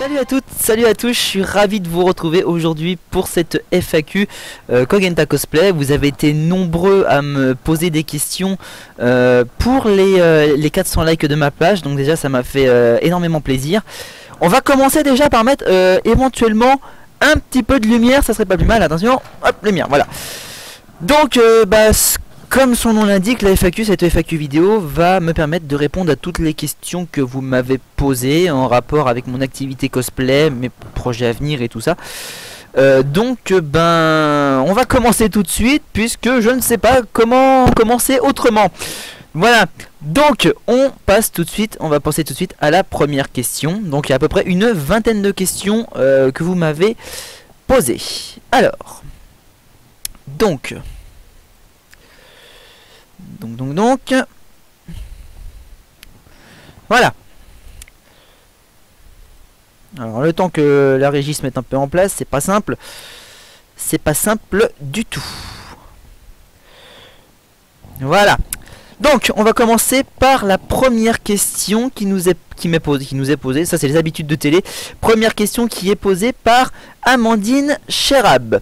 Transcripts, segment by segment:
Salut à toutes, salut à tous, je suis ravi de vous retrouver aujourd'hui pour cette FAQ Kogenta Cosplay. Vous avez été nombreux à me poser des questions pour les 400 likes de ma page, donc déjà ça m'a fait énormément plaisir. On va commencer déjà par mettre éventuellement un petit peu de lumière, ça serait pas plus mal, attention, hop, lumière, voilà. Donc comme son nom l'indique, la FAQ, cette FAQ vidéo va me permettre de répondre à toutes les questions que vous m'avez posées en rapport avec mon activité cosplay, mes projets à venir et tout ça. Donc on va commencer tout de suite puisque je ne sais pas comment commencer autrement. Voilà, donc on va passer tout de suite à la première question. Donc il y a à peu près une vingtaine de questions que vous m'avez posées. Alors, donc, voilà. Alors le temps que la régie se mette un peu en place, c'est pas simple. C'est pas simple du tout. Voilà. Donc on va commencer par la première question qui nous est posée. Ça c'est les habitudes de télé. Première question qui est posée par Amandine Cherab.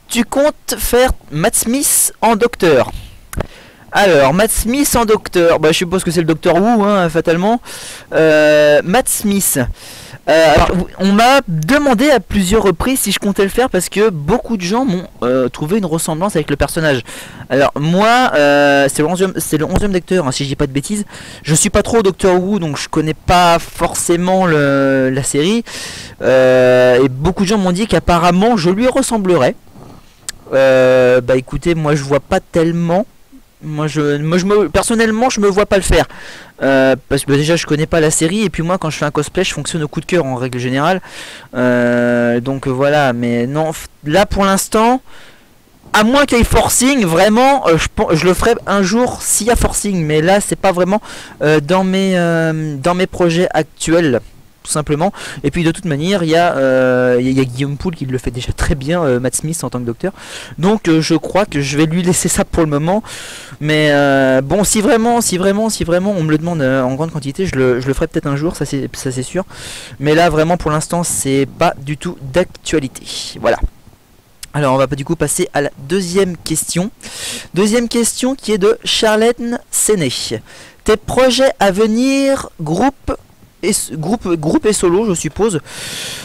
Tu comptes faire Matt Smith en docteur? Alors, Matt Smith en docteur, je suppose que c'est le docteur Wu, hein, fatalement. Matt Smith. Alors, on m'a demandé à plusieurs reprises si je comptais le faire parce que beaucoup de gens m'ont trouvé une ressemblance avec le personnage. Alors, moi, c'est le 11e docteur, hein, si je dis pas de bêtises. Je suis pas trop docteur Wu, donc je connais pas forcément la série. Et beaucoup de gens m'ont dit qu'apparemment je lui ressemblerais. Écoutez, moi je vois pas tellement. Personnellement je me vois pas le faire parce que déjà je connais pas la série et puis moi quand je fais un cosplay je fonctionne au coup de cœur en règle générale, donc voilà. Mais non, là pour l'instant, à moins qu'il y ait forcing, vraiment je le ferai un jour s'il y a forcing, mais là c'est pas vraiment dans mes projets actuels, tout simplement. Et puis de toute manière il y a Guillaume Poul qui le fait déjà très bien, Matt Smith en tant que docteur, donc je crois que je vais lui laisser ça pour le moment. Mais bon, si vraiment on me le demande en grande quantité, je le ferai peut-être un jour, ça c'est sûr. Mais là vraiment pour l'instant c'est pas du tout d'actualité. Voilà. Alors on va du coup passer à la deuxième question. Deuxième question qui est de Charlène Séné. Tes projets à venir, groupe et solo, je suppose.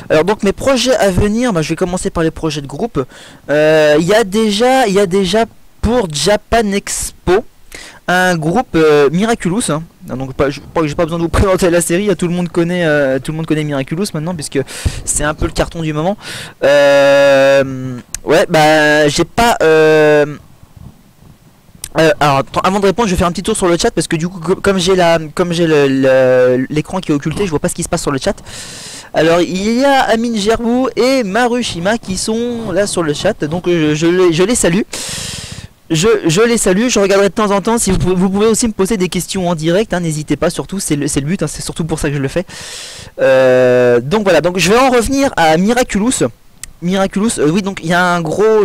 Alors donc mes projets à venir, je vais commencer par les projets de groupe. Il y a déjà pour Japan Expo un groupe Miraculous, hein. Donc j'ai pas besoin de vous présenter la série, tout le monde connaît Miraculous maintenant puisque c'est un peu le carton du moment. J'ai pas alors avant de répondre, je vais faire un petit tour sur le chat parce que du coup comme j'ai l'écran qui est occulté, je vois pas ce qui se passe sur le chat. Alors il y a Amine Gerbou et Marushima qui sont là sur le chat, donc je les salue. Je les salue, je regarderai de temps en temps. Si vous pouvez aussi me poser des questions en direct, hein, n'hésitez pas, surtout c'est le but, hein, c'est surtout pour ça que je le fais. Donc voilà, donc je vais en revenir à Miraculous. Oui, donc j'ai un gros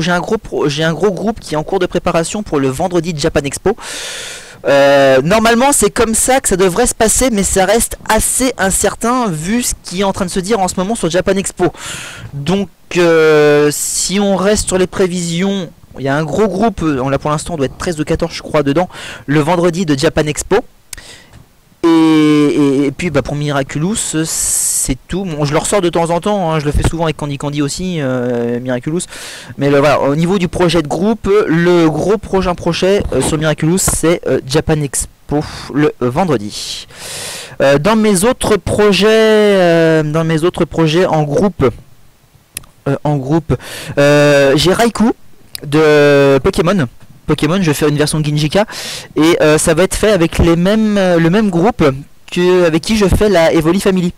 groupe qui est en cours de préparation pour le vendredi de Japan Expo. Normalement c'est comme ça que ça devrait se passer, mais ça reste assez incertain vu ce qui est en train de se dire en ce moment sur Japan Expo. Donc si on reste sur les prévisions, il y a un gros groupe, là pour l'instant on doit être 13 ou 14 je crois dedans, le vendredi de Japan Expo. Et puis pour Miraculous c'est tout. Bon, je le ressors de temps en temps, hein, je le fais souvent avec Candy aussi, Miraculous. Mais voilà, au niveau du projet de groupe, le gros prochain projet sur Miraculous c'est Japan Expo le vendredi. Dans mes autres projets en groupe, j'ai Raikou de Pokémon, je vais faire une version Ginjika et ça va être fait avec le même groupe avec qui je fais la Evoli Family.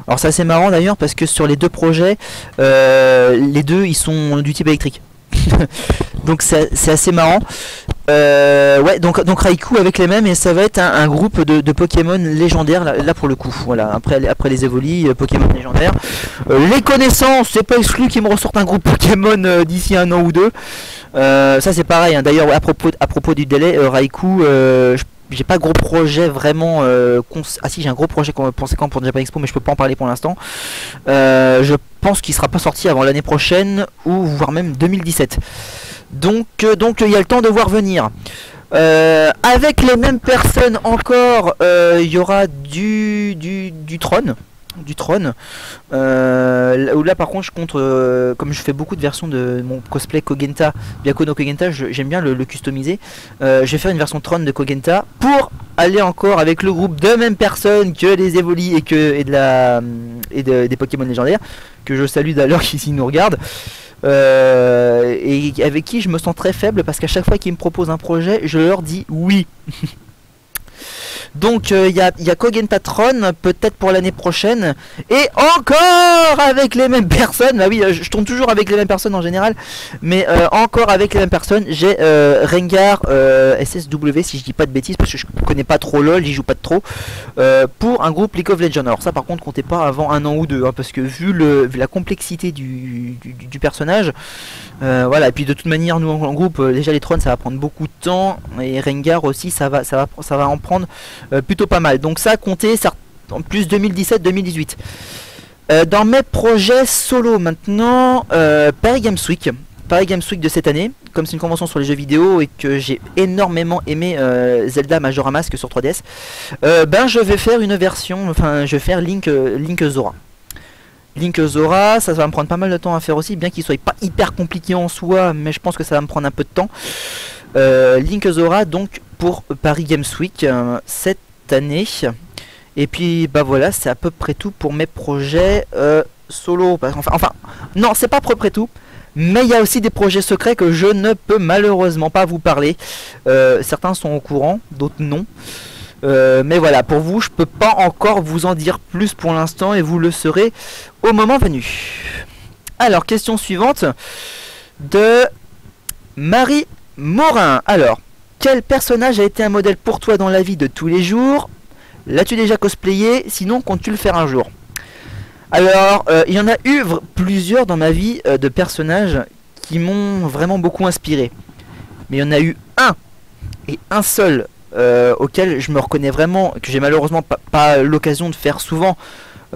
Alors c'est assez marrant d'ailleurs parce que sur les deux projets, les deux ils sont du type électrique. Donc c'est assez marrant. Donc Raikou avec les mêmes, et ça va être un groupe de Pokémon légendaires là pour le coup. Voilà, après les Evoli, Pokémon légendaires. Les connaissances, c'est pas exclu qu'ils me ressortent un groupe Pokémon d'ici un an ou deux. Ça c'est pareil, hein. D'ailleurs à propos du délai, Raikou, j'ai pas de gros projet vraiment ah si, j'ai un gros projet conséquent pour Japan Expo, mais je peux pas en parler pour l'instant. Je pense qu'il sera pas sorti avant l'année prochaine ou voire même 2017. Donc il y a le temps de voir venir. Avec les mêmes personnes encore, il y aura du Tron. Du Tron, où là par contre je compte, comme je fais beaucoup de versions de mon cosplay Kogenta, Byako no Kogenta, j'aime bien le customiser. Je vais faire une version Tron de Kogenta pour aller encore avec le groupe de mêmes personnes que les Evoli des Pokémon légendaires, que je salue d'ailleurs qui ici nous regardent. Et avec qui je me sens très faible parce qu'à chaque fois qu'ils me proposent un projet, je leur dis oui. Donc il y a Kogentatron peut-être pour l'année prochaine. Et encore avec les mêmes personnes. Bah oui, je tourne toujours avec les mêmes personnes en général. Mais encore avec les mêmes personnes. J'ai Rengar SSW, si je dis pas de bêtises, parce que je connais pas trop LOL, j'y joue pas de trop. Pour un groupe League of Legends. Alors ça par contre comptez pas avant un an ou deux, hein, parce que vu la complexité du personnage, voilà. Et puis de toute manière nous en groupe, déjà les trônes ça va prendre beaucoup de temps. Et Rengar aussi ça va en prendre plutôt pas mal. Donc ça compter en plus 2017-2018. Dans mes projets solo maintenant, Paris Games Week. Paris Games Week de cette année, comme c'est une convention sur les jeux vidéo et que j'ai énormément aimé Zelda Majora Mask sur 3DS, ben je vais faire une version, enfin je vais faire Link Zora. Link Zora, ça va me prendre pas mal de temps à faire aussi, bien qu'il soit pas hyper compliqué en soi, mais je pense que ça va me prendre un peu de temps. Link Zora donc pour Paris Games Week cette année. Et puis bah voilà, c'est à peu près tout pour mes projets solo. Enfin non, c'est pas à peu près tout. Mais il y a aussi des projets secrets que je ne peux malheureusement pas vous parler. Certains sont au courant, d'autres non. Mais voilà, pour vous, je peux pas encore vous en dire plus pour l'instant et vous le saurez au moment venu. Alors, question suivante de Marie Morin. Alors, quel personnage a été un modèle pour toi dans la vie de tous les jours? L'as-tu déjà cosplayé? Sinon, comptes-tu le faire un jour? Alors, il y en a eu plusieurs dans ma vie de personnages qui m'ont vraiment beaucoup inspiré. Mais il y en a eu un, et un seul, auquel je me reconnais vraiment, que j'ai malheureusement pas l'occasion de faire souvent.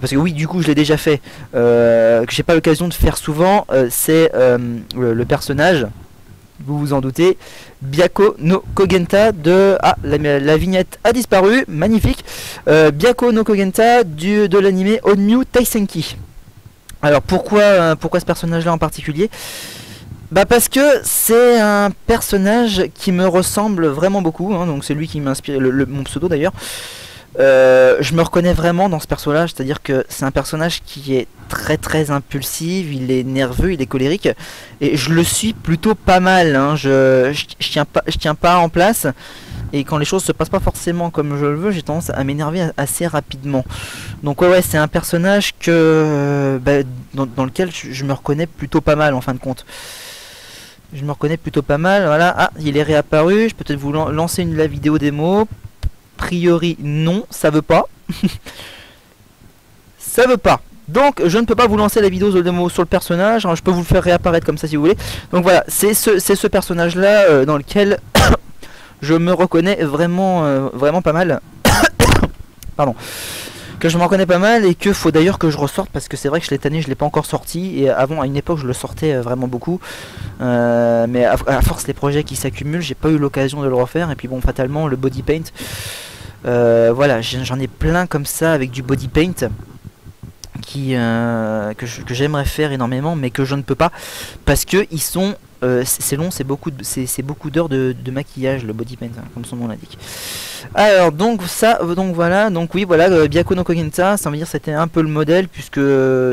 Parce que oui, du coup, je l'ai déjà fait. Que j'ai pas l'occasion de faire souvent, c'est le personnage, vous vous en doutez, Byako no Kogenta de... Ah, la vignette a disparu, magnifique. Byako no Kogenta de l'anime Onmyu Taisenki. Alors pourquoi ce personnage là en particulier? Bah parce que c'est un personnage qui me ressemble vraiment beaucoup, hein, donc c'est lui qui m'inspire, mon pseudo d'ailleurs. Je me reconnais vraiment dans ce personnage, c'est-à-dire que c'est un personnage qui est très impulsif, il est nerveux, il est colérique, et je le suis plutôt pas mal, hein. je tiens pas en place, et quand les choses se passent pas forcément comme je le veux, j'ai tendance à m'énerver assez rapidement. Donc ouais, c'est un personnage que dans lequel je me reconnais plutôt pas mal en fin de compte. Je me reconnais plutôt pas mal, voilà. Ah, il est réapparu, je peux peut-être vous lancer la vidéo démo. A priori non, ça veut pas. Ça veut pas. Donc je ne peux pas vous lancer la vidéo de démo sur le personnage, hein, je peux vous le faire réapparaître comme ça si vous voulez. Donc voilà, c'est ce personnage là dans lequel je me reconnais vraiment pas mal. Pardon. Que je me reconnais pas mal et que faut d'ailleurs que je ressorte, parce que c'est vrai que cette année je l'ai pas encore sorti, et avant à une époque je le sortais vraiment beaucoup, mais à force les projets qui s'accumulent, j'ai pas eu l'occasion de le refaire. Et puis bon, fatalement le body paint, voilà, j'en ai plein comme ça avec du body paint que j'aimerais faire énormément, mais que je ne peux pas parce que ils sont c'est long, c'est beaucoup d'heures de maquillage, le body paint, hein, comme son nom l'indique. Alors donc voilà, donc oui, voilà, Byako no Kogenta, ça veut dire c'était un peu le modèle, puisque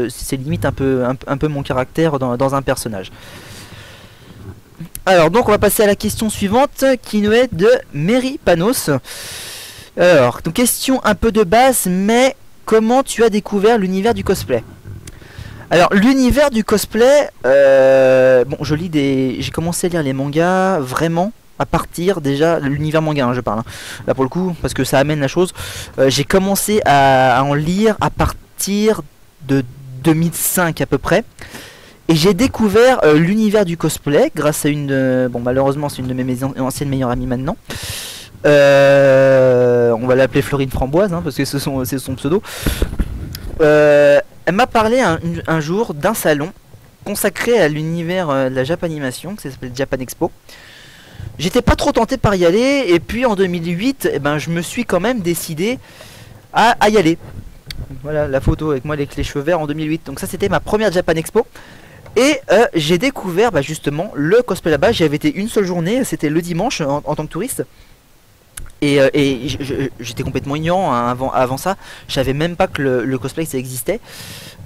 c'est limite un peu mon caractère dans un personnage. Alors donc on va passer à la question suivante qui nous est de Mary Panos. Alors, donc question un peu de base, mais comment tu as découvert l'univers du cosplay? Alors l'univers du cosplay, bon, j'ai commencé à lire les mangas vraiment à partir déjà de l'univers manga, hein, je parle, hein, là pour le coup, parce que ça amène la chose. J'ai commencé à en lire à partir de 2005 à peu près, et j'ai découvert l'univers du cosplay grâce à une, bon malheureusement c'est une de mes anciennes meilleures amies maintenant. On va l'appeler Florine Framboise, hein, parce que c'est son pseudo. Elle m'a parlé un jour d'un salon consacré à l'univers de la Japanimation, qui s'appelle Japan Expo. J'étais pas trop tenté par y aller, et puis en 2008, eh ben, je me suis quand même décidé à y aller. Voilà la photo avec moi avec les cheveux verts en 2008. Donc ça c'était ma première Japan Expo. Et j'ai découvert justement le cosplay là-bas. J'y avais été une seule journée, c'était le dimanche en tant que touriste. Et j'étais complètement ignorant hein, avant ça. Je savais même pas que le cosplay ça existait.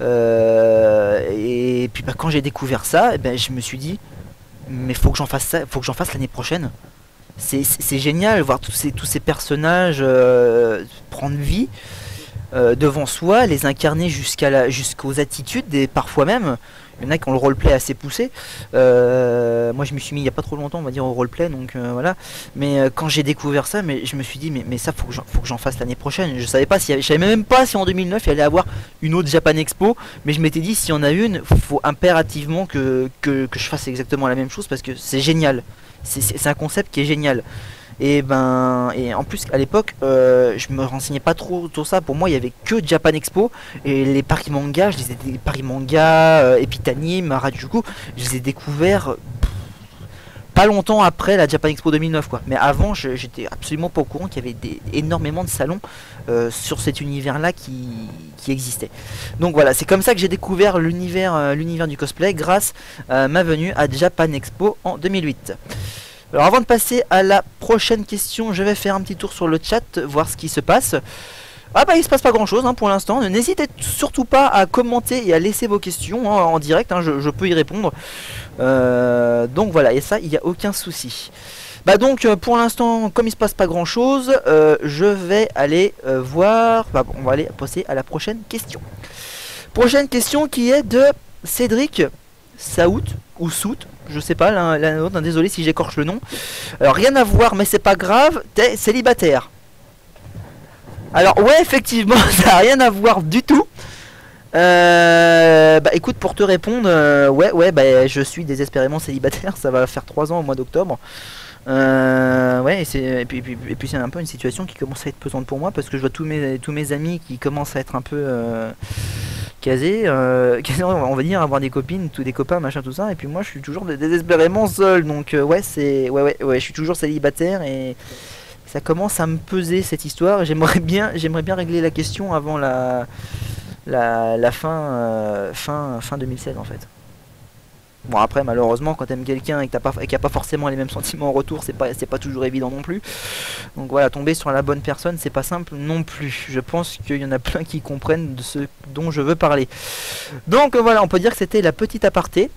Et puis quand j'ai découvert ça, eh ben, je me suis dit mais faut que j'en fasse ça, faut que j'en fasse l'année prochaine. C'est génial voir tous ces personnages prendre vie devant soi, les incarner jusqu'aux attitudes et parfois même il y en a qui ont le roleplay assez poussé. Moi je me suis mis il y a pas trop longtemps on va dire au roleplay donc voilà. Mais quand j'ai découvert ça, mais je me suis dit mais ça faut que j'en fasse l'année prochaine. Je savais même pas si en 2009 il y allait avoir une autre Japan Expo, mais je m'étais dit si y en a une, faut impérativement que je fasse exactement la même chose parce que c'est génial. C'est un concept qui est génial. Et en plus à l'époque je me renseignais pas trop sur ça. Pour moi il y avait que Japan Expo et les paris manga, je les ai des paris manga Epitanim, Harajuku, je les ai découverts pas longtemps après la Japan Expo 2009 quoi. Mais avant j'étais absolument pas au courant qu'il y avait énormément de salons sur cet univers là qui existait. Donc voilà, c'est comme ça que j'ai découvert l'univers du cosplay grâce à ma venue à Japan Expo en 2008. Alors avant de passer à la prochaine question, je vais faire un petit tour sur le chat, voir ce qui se passe. Ah bah il se passe pas grand chose hein, pour l'instant, n'hésitez surtout pas à commenter et à laisser vos questions hein, en direct, hein, je peux y répondre. Donc voilà, et ça il n'y a aucun souci. Bah donc pour l'instant, comme il se passe pas grand chose, je vais aller voir, on va aller passer à la prochaine question. Prochaine question qui est de Cédric Saout ou Sout. Je sais pas, l'un l'autre, désolé si j'écorche le nom. Alors rien à voir mais c'est pas grave, t'es célibataire. Alors ouais effectivement ça n'a rien à voir du tout. Bah écoute pour te répondre, ouais je suis désespérément célibataire, ça va faire 3 ans au mois d'octobre. Ouais et puis c'est un peu une situation qui commence à être pesante pour moi parce que je vois tous mes amis qui commencent à être un peu casés, on va dire avoir des copines, des copains machin tout ça, et puis moi je suis toujours désespérément seul, donc ouais je suis toujours célibataire et ça commence à me peser cette histoire. J'aimerais bien régler la question avant la fin 2016 en fait. Bon après malheureusement quand t'aimes quelqu'un et que qui a pas forcément les mêmes sentiments en retour, c'est pas toujours évident non plus. Donc voilà, tomber sur la bonne personne c'est pas simple non plus. Je pense qu'il y en a plein qui comprennent de ce dont je veux parler. Donc voilà, on peut dire que c'était la petite aparté.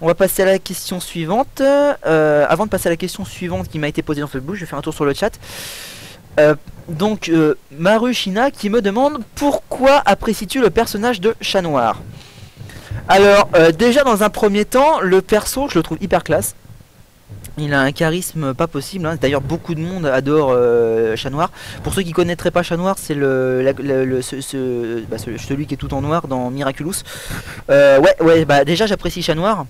On va passer à la question suivante. Avant de passer à la question suivante qui m'a été posée dans Facebook, je vais faire un tour sur le chat. Maru Shina qui me demande pourquoi apprécies-tu le personnage de Chat Noir. Alors déjà dans un premier temps, le perso je le trouve hyper classe. Il a un charisme pas possible hein. D'ailleurs beaucoup de monde adore Chat Noir. Pour ceux qui connaîtraient pas Chat Noir, c'est celui qui est tout en noir dans Miraculous. Déjà j'apprécie Chat Noir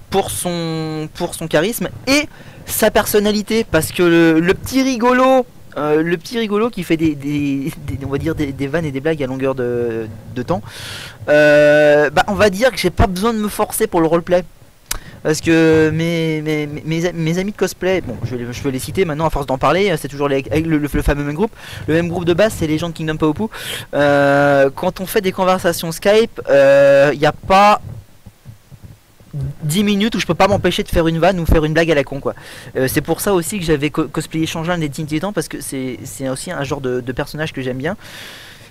pour son charisme et sa personnalité, parce que le petit rigolo qui fait on va dire des vannes et des blagues à longueur de temps, on va dire que j'ai pas besoin de me forcer pour le roleplay. Parce que mes amis de cosplay, bon je vais les citer maintenant à force d'en parler, c'est toujours avec le fameux même groupe. Le même groupe de base, c'est les gens de Kingdom Paopu. Quand on fait des conversations Skype, il n'y a pas 10 minutes où je peux pas m'empêcher de faire une vanne ou faire une blague à la con quoi. C'est pour ça aussi que j'avais cosplayé Changelin des Teen Titans, parce que c'est aussi un genre de personnage que j'aime bien.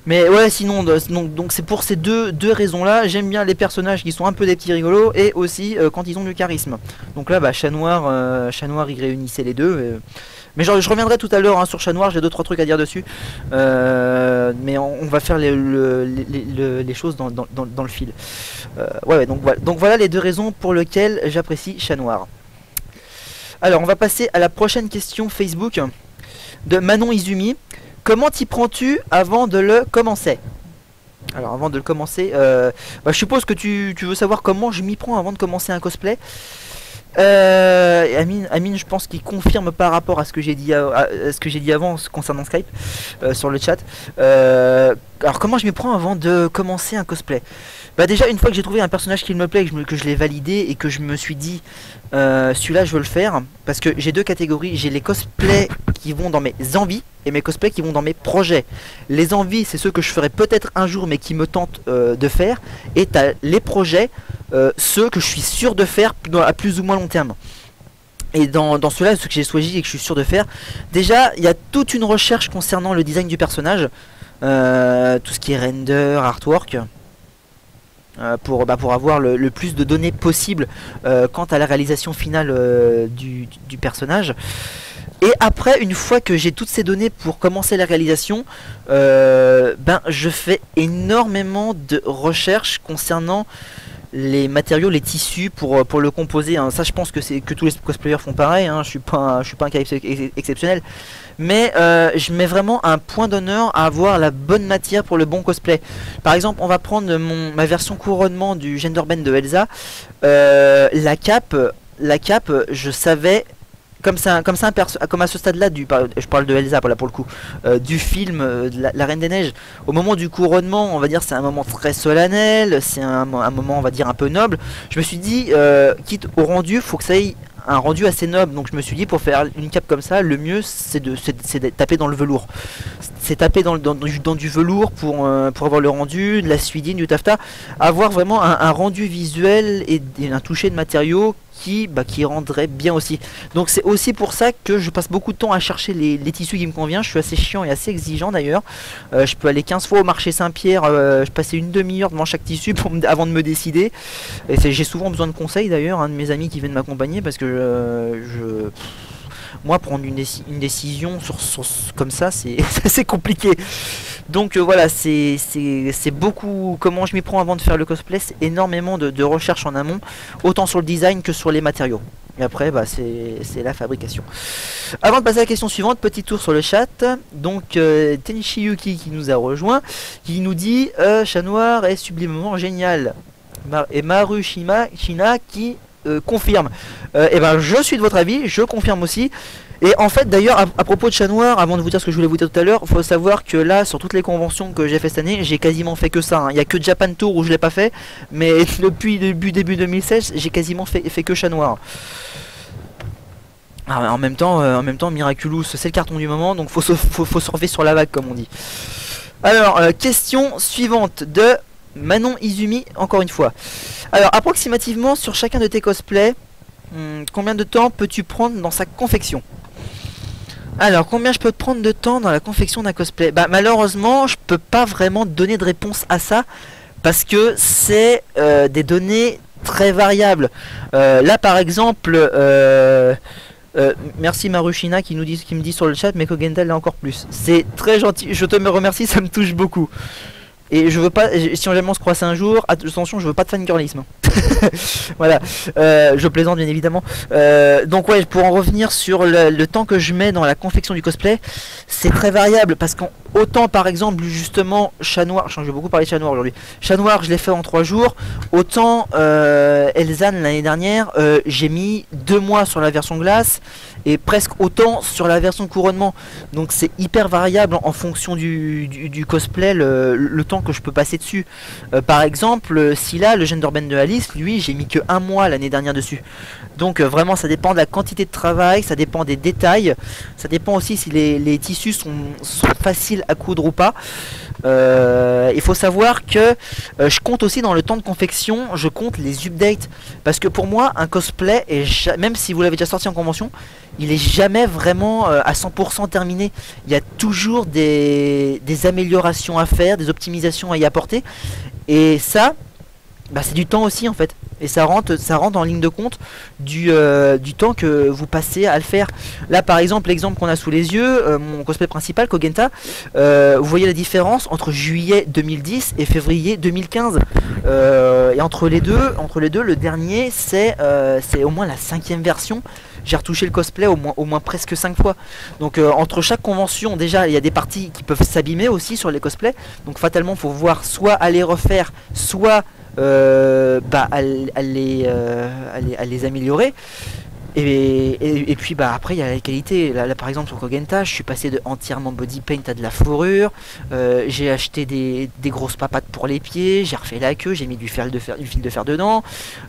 Mais ouais sinon donc c'est pour ces deux raisons là, j'aime bien les personnages qui sont un peu des petits rigolos et aussi quand ils ont du charisme. Donc là Chat Noir il réunissait les deux. Mais je reviendrai tout à l'heure hein, sur Chat Noir, j'ai 2-3 trucs à dire dessus. Mais on va faire les choses dans le fil. Donc voilà les deux raisons pour lesquelles j'apprécie Chat Noir. Alors on va passer à la prochaine question Facebook de Manon Izumi. Comment t'y prends-tu avant de le commencer? Alors avant de le commencer, je suppose que tu veux savoir comment je m'y prends avant de commencer un cosplay. Amine, je pense qu'il confirme par rapport à ce que j'ai dit, à ce que j'ai dit avant concernant Skype sur le chat. Alors comment je m'y prends avant de commencer un cosplay? Bah déjà une fois que j'ai trouvé un personnage qui me plaît, que je l'ai validé et que je me suis dit celui-là je veux le faire, parce que j'ai deux catégories, j'ai les cosplays qui vont dans mes envies et mes cosplays qui vont dans mes projets. Les envies c'est ceux que je ferai peut-être un jour mais qui me tentent de faire, et t'as les projets, ceux que je suis sûr de faire à plus ou moins long terme. Et dans ceux-là, ceux que j'ai choisi et que je suis sûr de faire, déjà il y a toute une recherche concernant le design du personnage, tout ce qui est render, artwork, pour avoir le plus de données possible quant à la réalisation finale du personnage. Et après, une fois que j'ai toutes ces données pour commencer la réalisation, je fais énormément de recherches concernant les matériaux, les tissus pour le composer, hein. Ça je pense que tous les cosplayers font pareil, hein. Je suis pas un cas exceptionnel, mais je mets vraiment un point d'honneur à avoir la bonne matière pour le bon cosplay. Par exemple, on va prendre ma version couronnement du Genderbend de Elsa. La cape, je savais, comme à ce stade là je parle de Elsa là pour le coup, du film la Reine des Neiges, au moment du couronnement, on va dire c'est un moment très solennel, c'est un moment on va dire un peu noble. Je me suis dit quitte au rendu, faut que ça ait un rendu assez noble, donc je me suis dit pour faire une cape comme ça, le mieux c'est de taper dans le velours, c'est taper dans du velours pour avoir le rendu, de la suidine, du taffetas, avoir vraiment un rendu visuel et un toucher de matériaux qui rendrait bien aussi. Donc c'est aussi pour ça que je passe beaucoup de temps à chercher les tissus qui me conviennent. Je suis assez chiant et assez exigeant d'ailleurs. Je peux aller 15 fois au marché Saint-Pierre, je passais une demi-heure devant chaque tissu avant de me décider. Et j'ai souvent besoin de conseils d'ailleurs, un de mes amis qui viennent m'accompagner, parce que moi prendre une décision comme ça c'est assez compliqué. Donc voilà, c'est beaucoup comment je m'y prends avant de faire le cosplay, c'est énormément de recherche en amont, autant sur le design que sur les matériaux. Et après c'est la fabrication. Avant de passer à la question suivante, petit tour sur le chat. Donc Tenshiyuki qui nous a rejoint, qui nous dit Chat Noir est sublimement génial. Et Maru Shina qui confirme. Et je suis de votre avis, je confirme aussi. Et en fait d'ailleurs à propos de Chat Noir, avant de vous dire ce que je voulais vous dire tout à l'heure, il faut savoir que là sur toutes les conventions que j'ai fait cette année, j'ai quasiment fait que ça, hein. Il n'y a que Japan Tour où je l'ai pas fait, mais depuis début 2016 j'ai quasiment fait que Chat Noir. En même temps Miraculous c'est le carton du moment, donc faut surfer sur la vague comme on dit. Alors question suivante de Manon Izumi, encore une fois. Alors approximativement sur chacun de tes cosplays, combien de temps peux-tu prendre dans sa confection? Alors combien je peux prendre de temps dans la confection d'un cosplay? Malheureusement je peux pas vraiment donner de réponse à ça, parce que c'est des données très variables. Là par exemple merci Marushina qui me dit sur le chat, mais Kogendal là encore plus. C'est très gentil, je te remercie, ça me touche beaucoup. Et je veux pas, si jamais on se croise un jour, attention, je veux pas de fangirlisme. Voilà, je plaisante bien évidemment. Donc ouais, pour en revenir sur le temps que je mets dans la confection du cosplay, c'est très variable, parce qu'autant par exemple justement Chat Noir, je vais beaucoup parler de Chat Noir aujourd'hui. Chat Noir je l'ai fait en 3 jours, autant Elzan l'année dernière, j'ai mis 2 mois sur la version glace, et presque autant sur la version couronnement. Donc c'est hyper variable en fonction du cosplay, le temps que je peux passer dessus. Par exemple, si là le Genderbend de Alice, lui j'ai mis que 1 mois l'année dernière dessus. Donc vraiment ça dépend de la quantité de travail, ça dépend des détails, ça dépend aussi si les tissus sont faciles à coudre ou pas. Il faut savoir que je compte aussi dans le temps de confection, je compte les updates, parce que pour moi un cosplay, même si vous l'avez déjà sorti en convention, il est jamais vraiment à 100% terminé. Il y a toujours des améliorations à faire, des optimisations à y apporter, et ça c'est du temps aussi en fait, et ça rentre en ligne de compte du temps que vous passez à le faire. Là par exemple, l'exemple qu'on a sous les yeux, mon cosplay principal Kogenta, vous voyez la différence entre juillet 2010 et février 2015, et entre les deux le dernier c'est au moins la 5e version. J'ai retouché le cosplay au moins presque 5 fois. Donc entre chaque convention, déjà il y a des parties qui peuvent s'abîmer aussi sur les cosplays. Donc fatalement faut voir soit aller refaire, soit bah, à les améliorer. Et puis bah après il y a la qualité, là par exemple sur Kogenta je suis passé de entièrement body paint à de la fourrure, j'ai acheté des grosses papates pour les pieds, j'ai refait la queue, j'ai mis du fil de fer dedans,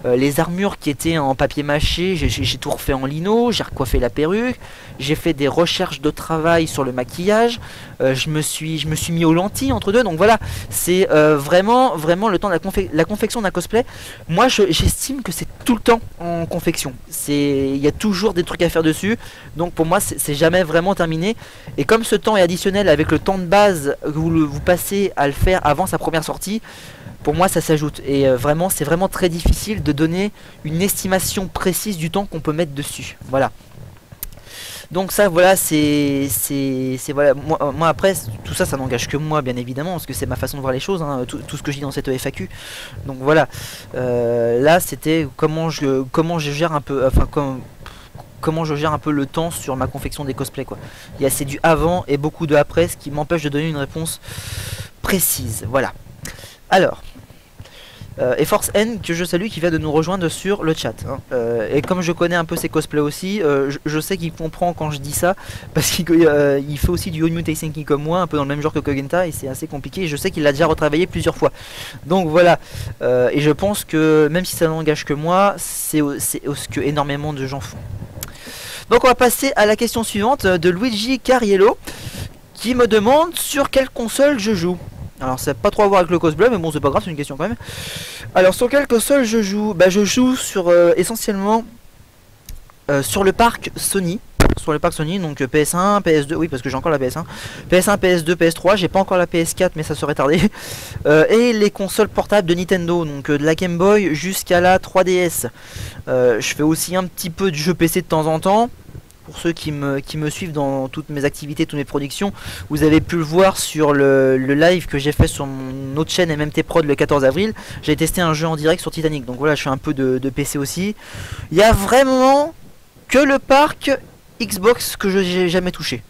les armures qui étaient en papier mâché, j'ai tout refait en lino, j'ai recoiffé la perruque, j'ai fait des recherches de travail sur le maquillage, je me suis mis aux lentilles entre deux, donc voilà, c'est vraiment le temps de la confection d'un cosplay. Moi j'estime que c'est tout le temps en confection, il y a toujours des trucs à faire dessus, donc pour moi c'est jamais vraiment terminé. Et comme ce temps est additionnel avec le temps de base que vous passez à le faire avant sa première sortie, pour moi ça s'ajoute. Et vraiment c'est vraiment très difficile de donner une estimation précise du temps qu'on peut mettre dessus. Voilà. Donc ça voilà, c'est voilà, moi après tout ça n'engage que moi bien évidemment, parce que c'est ma façon de voir les choses, hein, tout ce que je dis dans cette FAQ. Donc voilà, là c'était comment je gère un peu, enfin comment je gère un peu le temps sur ma confection des cosplays quoi. Il y a c'est du avant et beaucoup de après, ce qui m'empêche de donner une réponse précise. Voilà. Alors et Force N que je salue qui vient de nous rejoindre sur le chat, hein. Et comme je connais un peu ses cosplays aussi, je sais qu'il comprend quand je dis ça, parce qu'il fait aussi du Onyu Teisenki comme moi, un peu dans le même genre que Kogenta, et c'est assez compliqué, et je sais qu'il l'a déjà retravaillé plusieurs fois. Donc voilà, et je pense que même si ça n'engage que moi, c'est ce que énormément de gens font. Donc on va passer à la question suivante de Luigi Cariello, qui me demande sur quelle console je joue. Alors ça n'a pas trop à voir avec le cosplay, mais bon c'est pas grave, c'est une question quand même. Alors sur quelle console je joue? Bah je joue sur essentiellement sur le parc Sony. Sur le parc Sony, donc PS1, PS2, oui parce que j'ai encore la PS1, PS1, PS2, PS3, j'ai pas encore la PS4 mais ça serait tardé. Et les consoles portables de Nintendo, donc de la Game Boy jusqu'à la 3DS. Je fais aussi un petit peu de jeux PC de temps en temps. Pour ceux qui me suivent dans toutes mes activités, toutes mes productions, vous avez pu le voir sur le live que j'ai fait sur mon autre chaîne MMT Prod le 14 avril. J'ai testé un jeu en direct sur Titanic, donc voilà, je fais un peu de PC aussi. Il y a vraiment que le parc Xbox que je n'ai jamais touché.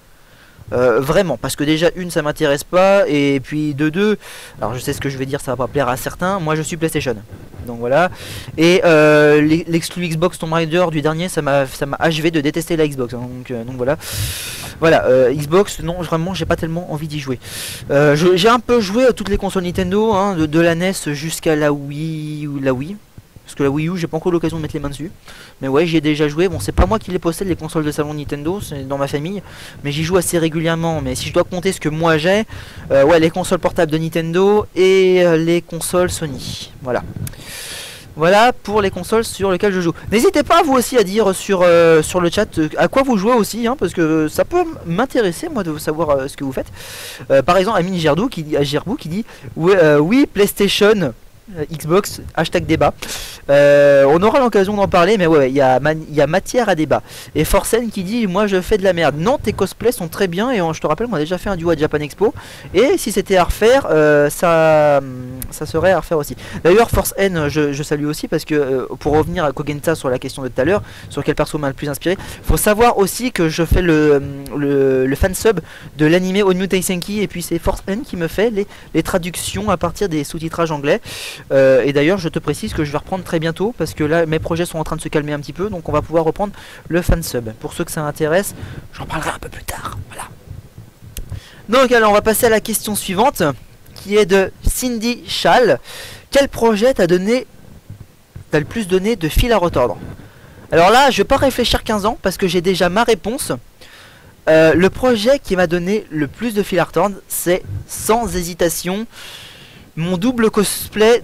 Vraiment, parce que déjà une ça m'intéresse pas, et puis de deux, alors je sais ce que je vais dire, ça va pas plaire à certains, moi je suis PlayStation, donc voilà. Et l'exclu Xbox Tomb Raider du dernier, ça m'a achevé de détester la Xbox, hein, donc voilà. Voilà, Xbox, non vraiment j'ai pas tellement envie d'y jouer. J'ai un peu joué à toutes les consoles Nintendo, hein, de la NES jusqu'à la Wii ou la Wii. Parce que la Wii U, j'ai pas encore l'occasion de mettre les mains dessus. Mais ouais, j'y ai déjà joué. Bon, c'est pas moi qui les possède, les consoles de salon Nintendo, c'est dans ma famille. Mais j'y joue assez régulièrement. Mais si je dois compter ce que moi j'ai, ouais, les consoles portables de Nintendo et les consoles Sony. Voilà. Voilà pour les consoles sur lesquelles je joue. N'hésitez pas vous aussi à dire sur le chat à quoi vous jouez aussi, hein, parce que ça peut m'intéresser moi de savoir ce que vous faites. Par exemple, Amine Gerbou qui dit ouais, oui, PlayStation. Xbox, hashtag débat. On aura l'occasion d'en parler, mais ouais, il y a matière à débat. Et Forcen qui dit moi je fais de la merde. Non, tes cosplays sont très bien, et je te rappelle qu'on a déjà fait un duo à Japan Expo, et si c'était à refaire, ça serait à refaire aussi. D'ailleurs Forcen je salue aussi, parce que pour revenir à Kogenta sur la question de tout à l'heure, sur quel perso m'a le plus inspiré, faut savoir aussi que je fais le fansub de l'anime Onyu Teisenki, et puis c'est Forcen qui me fait les traductions à partir des sous-titrages anglais. Et d'ailleurs je te précise que je vais reprendre très bientôt, parce que là mes projets sont en train de se calmer un petit peu, donc on va pouvoir reprendre le fansub. Pour ceux que ça intéresse, j'en parlerai un peu plus tard. Voilà. Donc alors on va passer à la question suivante, qui est de Cindy Schall. Quel projet t'as le plus donné de fil à retordre? Alors là je vais pas réfléchir 15 ans, parce que j'ai déjà ma réponse. Le projet qui m'a donné le plus de fil à retordre, c'est sans hésitation mon double cosplay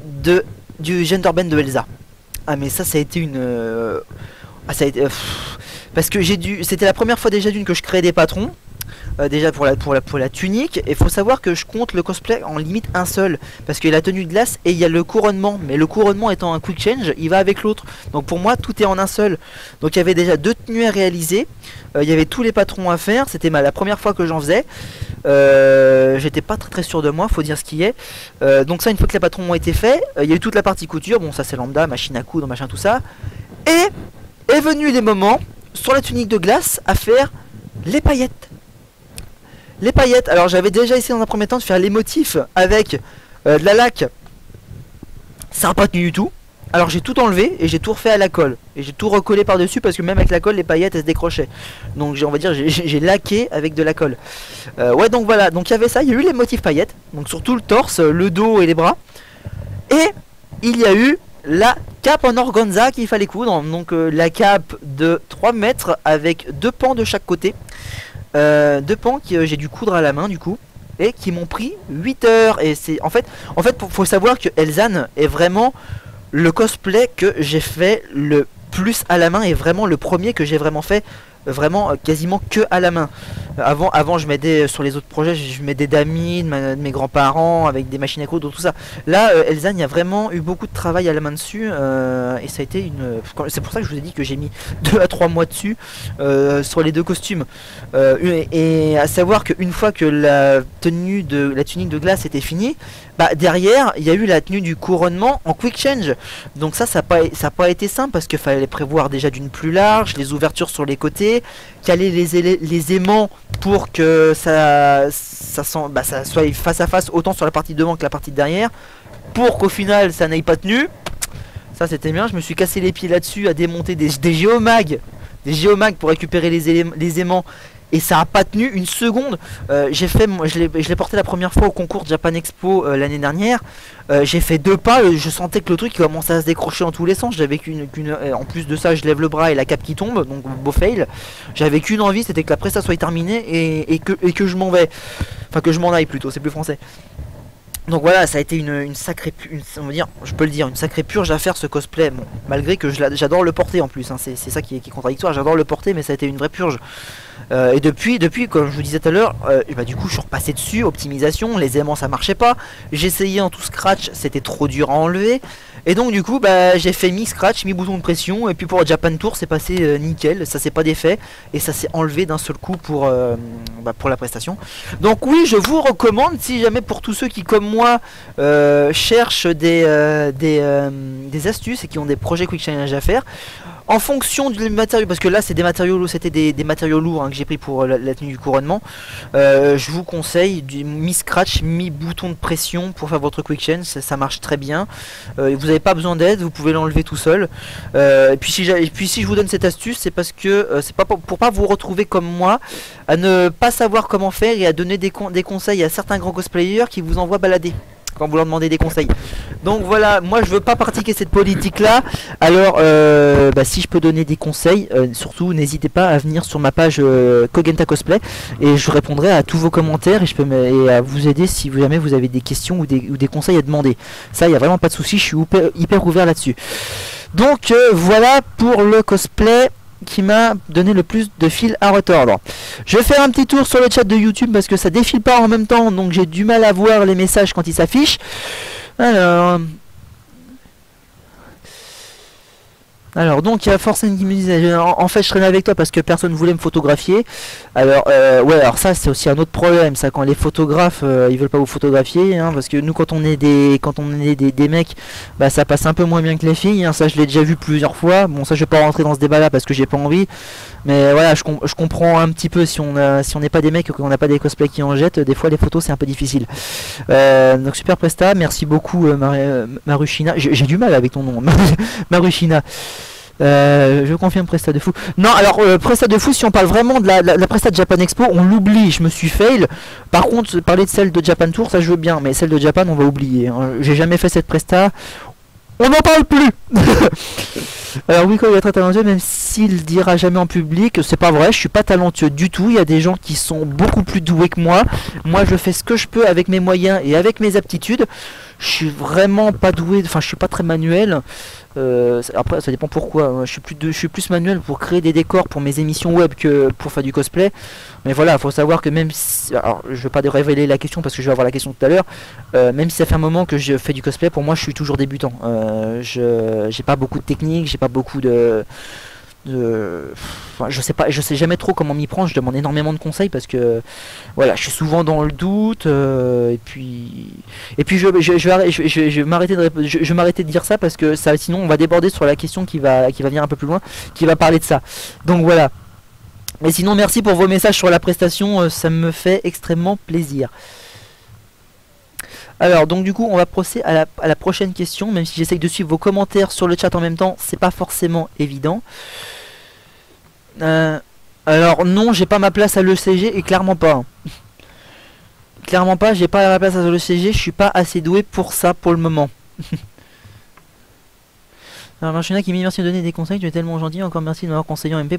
du Genderbend de Elsa. Ah mais ça a été une... ça a été... parce que c'était la première fois déjà d'une que je créais des patrons. Déjà pour la tunique, et il faut savoir que je compte le cosplay en limite un seul, parce qu'il y a la tenue de glace et il y a le couronnement, mais le couronnement étant un quick change, il va avec l'autre, donc pour moi tout est en un seul. Donc il y avait déjà 2 tenues à réaliser, il y avait tous les patrons à faire, c'était la première fois que j'en faisais. J'étais pas très sûr de moi, faut dire ce qui est. Donc ça, une fois que les patrons ont été faits, il y a eu toute la partie couture, bon ça c'est lambda, machine à coudre, machin tout ça, et est venu les moments sur la tunique de glace à faire les paillettes. Les paillettes, alors j'avais déjà essayé dans un premier temps de faire les motifs avec de la laque Ça n'a pas tenu du tout. Alors j'ai tout enlevé et j'ai tout refait à la colle. Et j'ai tout recollé par dessus parce que même avec la colle les paillettes elles se décrochaient. Donc on va dire j'ai laqué avec de la colle. Ouais donc voilà, donc il y avait ça, il y a eu les motifs paillettes. Donc sur tout le torse, le dos et les bras. Et il y a eu la cape en organza qu'il fallait coudre. Donc la cape de 3 mètres avec 2 pans de chaque côté. 2 pans que j'ai dû coudre à la main du coup. Et qui m'ont pris 8 heures. Et c'est en fait faut savoir que Elzane est vraiment le cosplay que j'ai fait le plus à la main et vraiment le premier que j'ai vraiment fait vraiment quasiment que à la main. Avant je m'aidais sur les autres projets, je m'aidais d'amis, de mes grands-parents avec des machines à coudre, tout ça. Là Elzane, il y a vraiment eu beaucoup de travail à la main dessus et ça a été une... C'est pour ça que je vous ai dit que j'ai mis 2 à 3 mois dessus sur les 2 costumes. Et à savoir qu'une fois que la tunique de glace était finie, bah derrière il y a eu la tenue du couronnement en quick change. Donc ça n'a pas été simple parce qu'il fallait prévoir déjà d'une plus large, les ouvertures sur les côtés, caler les aimants pour que ça soit face à face autant sur la partie devant que la partie de derrière, pour qu'au final ça n'aille pas tenu. Ça c'était bien, je me suis cassé les pieds là-dessus à démonter des géomags pour récupérer les aimants. Et ça a pas tenu une seconde. Je l'ai porté la première fois au concours Japan Expo l'année dernière. J'ai fait 2 pas, je sentais que le truc commençait à se décrocher en tous les sens. J'avais en plus de ça, je lève le bras et la cape qui tombe, donc beau fail. J'avais qu'une envie, c'était que la presta soit terminée et que je m'en vais. Enfin que je m'en aille plutôt, c'est plus français. Donc voilà, ça a été une sacrée, on va dire, je peux le dire, une sacrée purge à faire ce cosplay. Bon, malgré que j'adore le porter en plus, hein, c'est ça qui est contradictoire. J'adore le porter, mais ça a été une vraie purge. Et depuis, comme je vous disais tout à l'heure, bah, du coup, je suis repassé dessus, optimisation, les aimants ça marchait pas. J'ai essayé en tout scratch, c'était trop dur à enlever. Et donc du coup bah j'ai fait mi-scratch, mi-bouton de pression. Et puis pour Japan Tour c'est passé nickel, ça s'est pas défait. Et ça s'est enlevé d'un seul coup pour la prestation. Donc oui, je vous recommande, si jamais pour tous ceux qui comme moi cherchent des astuces et qui ont des projets quick challenge à faire, en fonction du matériau, parce que là c'est des matériaux, c'était des matériaux lourds hein, que j'ai pris pour la tenue du couronnement. Je vous conseille du mi-scratch, mi-bouton de pression pour faire votre quick change, ça marche très bien. Vous n'avez pas besoin d'aide, vous pouvez l'enlever tout seul. Et puis si je vous donne cette astuce, c'est parce que c'est pas pour pas vous retrouver comme moi à ne pas savoir comment faire et à donner des conseils à certains grands cosplayers qui vous envoient balader quand vous leur demandez des conseils. Donc voilà, moi je veux pas pratiquer cette politique là. Alors si je peux donner des conseils, surtout n'hésitez pas à venir sur ma page Kogenta Cosplay et je répondrai à tous vos commentaires et je peux à vous aider si jamais vous avez des questions ou des conseils à demander. Ça il y a vraiment pas de souci, je suis hyper ouvert là-dessus. Donc voilà pour le cosplay qui m'a donné le plus de fil à retordre. Je vais faire un petit tour sur le chat de YouTube parce que ça défile pas en même temps, donc j'ai du mal à voir les messages quand ils s'affichent. Alors donc il y a Forcen qui me disait en fait je traînais avec toi parce que personne voulait me photographier. Alors ouais, alors ça c'est aussi un autre problème, ça, quand les photographes ils veulent pas vous photographier hein, parce que nous quand on est des mecs, bah ça passe un peu moins bien que les filles hein, ça je l'ai déjà vu plusieurs fois. Bon ça je vais pas rentrer dans ce débat là parce que j'ai pas envie. Mais voilà, je comprends un petit peu si on n'est pas des mecs ou qu'on n'a pas des cosplays qui en jettent, des fois les photos c'est un peu difficile. Donc super presta, merci beaucoup Marushina. J'ai du mal avec ton nom, Marushina. Je confirme presta de fou. Non alors presta de fou, si on parle vraiment de la presta de Japan Expo, on l'oublie, je me suis fail. Par contre parler de celle de Japan Tour ça je veux bien, mais celle de Japan on va oublier hein. J'ai jamais fait cette presta, on n'en parle plus. Alors oui, quand il est très talentueux, même s'il dira jamais en public, c'est pas vrai, je suis pas talentueux du tout, il y a des gens qui sont beaucoup plus doués que moi. Moi je fais ce que je peux avec mes moyens et avec mes aptitudes. Je suis vraiment pas doué, enfin je suis pas très manuel. Après ça dépend pourquoi, je suis plus manuel pour créer des décors pour mes émissions web que pour faire du cosplay. Mais voilà, faut savoir que même si, alors je vais pas révéler la question parce que je vais avoir la question tout à l'heure, même si ça fait un moment que je fais du cosplay, pour moi je suis toujours débutant. J'ai pas beaucoup de technique, j'ai pas beaucoup enfin, je sais jamais trop comment m'y prendre, je demande énormément de conseils parce que voilà, je suis souvent dans le doute et puis je vais m'arrêter de dire ça parce que ça, sinon on va déborder sur la question qui va venir un peu plus loin, qui va parler de ça. Donc voilà. Mais sinon merci pour vos messages sur la prestation, ça me fait extrêmement plaisir. Alors, donc du coup, on va procéder à la prochaine question, même si j'essaye de suivre vos commentaires sur le chat en même temps, c'est pas forcément évident. Alors non, j'ai pas ma place à l'ECG, et clairement pas. Hein. Clairement pas, j'ai pas ma place à l'ECG, je suis pas assez doué pour ça pour le moment. Alors Marchena qui me dit merci de donner des conseils, tu es tellement gentil, encore merci de m'avoir conseillé en MP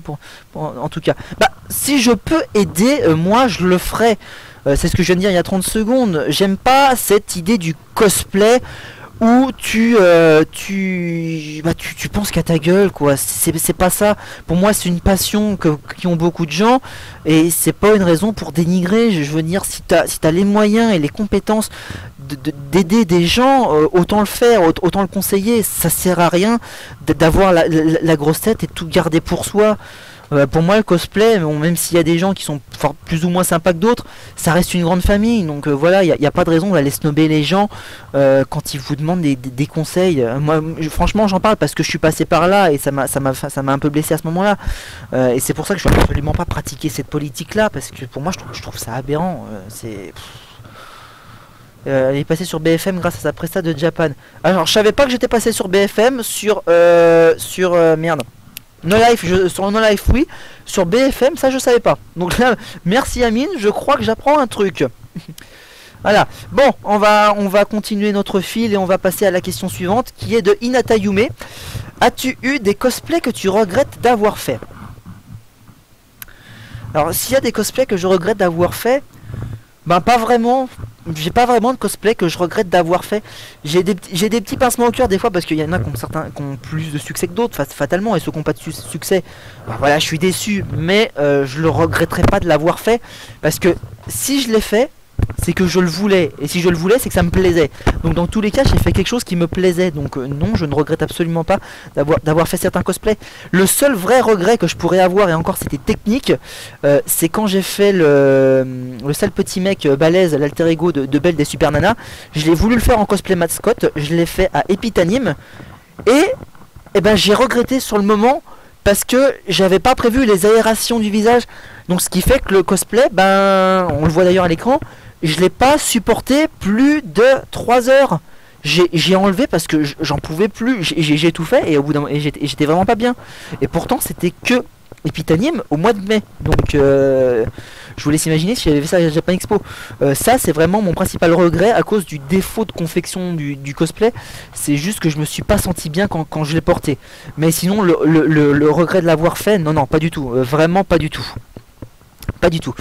en tout cas. Bah si je peux aider, moi je le ferai. C'est ce que je viens de dire il y a 30 secondes. J'aime pas cette idée du cosplay où tu penses qu'à ta gueule quoi. C'est pas ça. Pour moi c'est une passion qui ont beaucoup de gens et c'est pas une raison pour dénigrer. Je veux dire si t'as les moyens et les compétences d'aider des gens, autant le faire, autant le conseiller. Ça sert à rien d'avoir la grosse tête et de tout garder pour soi. Pour moi le cosplay, bon, même s'il y a des gens qui sont plus ou moins sympas que d'autres, ça reste une grande famille, donc voilà, il n'y a pas de raison d'aller snobber les gens quand ils vous demandent des conseils. Moi franchement j'en parle parce que je suis passé par là et ça m'a un peu blessé à ce moment là, et c'est pour ça que je ne veux absolument pas pratiquer cette politique là, parce que pour moi je trouve ça aberrant. Elle est passée sur BFM grâce à sa presta de Japan. Alors je savais pas que j'étais passé sur BFM sur merde. No Life, sur No Life oui, sur BFM ça je savais pas. Donc là, merci Amine, je crois que j'apprends un truc. Voilà, bon, on va continuer notre fil et on va passer à la question suivante qui est de Hinata Yume. As-tu eu des cosplays que tu regrettes d'avoir fait? Alors s'il y a des cosplays que je regrette d'avoir fait, ben pas vraiment. J'ai pas vraiment de cosplay que je regrette d'avoir fait. J'ai des petits pincements au cœur des fois parce qu'il y en a qui ont plus de succès que d'autres fatalement, et ceux qui n'ont pas de succès, ben voilà, je suis déçu, mais je le regretterai pas de l'avoir fait parce que si je l'ai fait, c'est que je le voulais, et si je le voulais c'est que ça me plaisait. Donc dans tous les cas j'ai fait quelque chose qui me plaisait, donc non, je ne regrette absolument pas d'avoir fait certains cosplays. Le seul vrai regret que je pourrais avoir, et encore c'était technique, c'est quand j'ai fait le sale petit mec balèze, l'alter ego de Belle des Super Nana. Je l'ai voulu le faire en cosplay mascotte, je l'ai fait à Epitanium et ben j'ai regretté sur le moment parce que j'avais pas prévu les aérations du visage. Donc ce qui fait que le cosplay, ben on le voit d'ailleurs à l'écran, je l'ai pas supporté plus de 3 heures. J'ai enlevé parce que j'en pouvais plus. J'ai tout fait et au bout d'un moment j'étais vraiment pas bien. Et pourtant c'était que Epitanium au mois de mai. Donc je vous laisse imaginer si j'avais fait ça à Japan Expo. Ça c'est vraiment mon principal regret à cause du défaut de confection du cosplay. C'est juste que je me suis pas senti bien quand je l'ai porté. Mais sinon le regret de l'avoir fait, non pas du tout. Vraiment pas du tout. Pas du tout.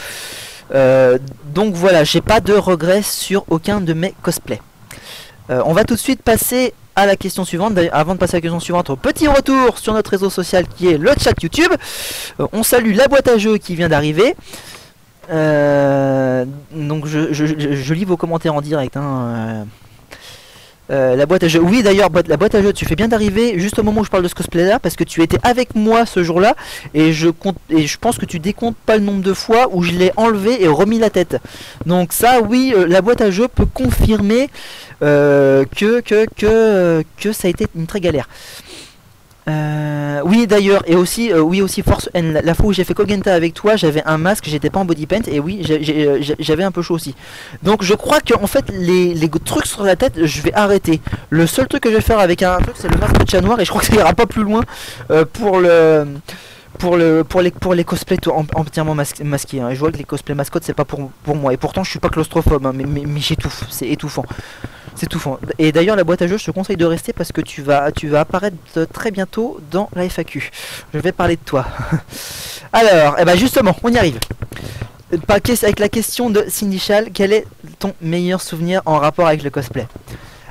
Donc voilà, j'ai pas de regrets sur aucun de mes cosplays. On va tout de suite passer à la question suivante. Avant de passer à la question suivante, petit retour sur notre réseau social qui est le chat YouTube. On salue la boîte à jeux qui vient d'arriver. Donc je lis vos commentaires en direct. Hein. La boîte à jeux, oui d'ailleurs la boîte à jeux, tu fais bien d'arriver juste au moment où je parle de ce cosplay là, parce que tu étais avec moi ce jour là et je pense que tu décomptes pas le nombre de fois où je l'ai enlevé et remis la tête. Donc ça oui, la boîte à jeux peut confirmer que ça a été une très galère. Oui d'ailleurs, et aussi oui aussi Force N, la fois où j'ai fait Kogenta avec toi, j'avais un masque, j'étais pas en body paint, et oui j'avais un peu chaud aussi. Donc je crois que en fait les trucs sur la tête je vais arrêter. Le seul truc que je vais faire avec un truc c'est le masque de chat noir, et je crois que ça ira pas plus loin pour les cosplays entièrement masqués. Hein. Je vois que les cosplays mascottes c'est pas pour moi, et pourtant je suis pas claustrophobe, hein, mais j'étouffe, c'est étouffant. C'est étouffant. Et d'ailleurs la boîte à jeux je te conseille de rester parce que tu vas apparaître très bientôt dans la FAQ. Je vais parler de toi. Alors, et ben justement, on y arrive. Avec la question de Cindy Chal, quel est ton meilleur souvenir en rapport avec le cosplay?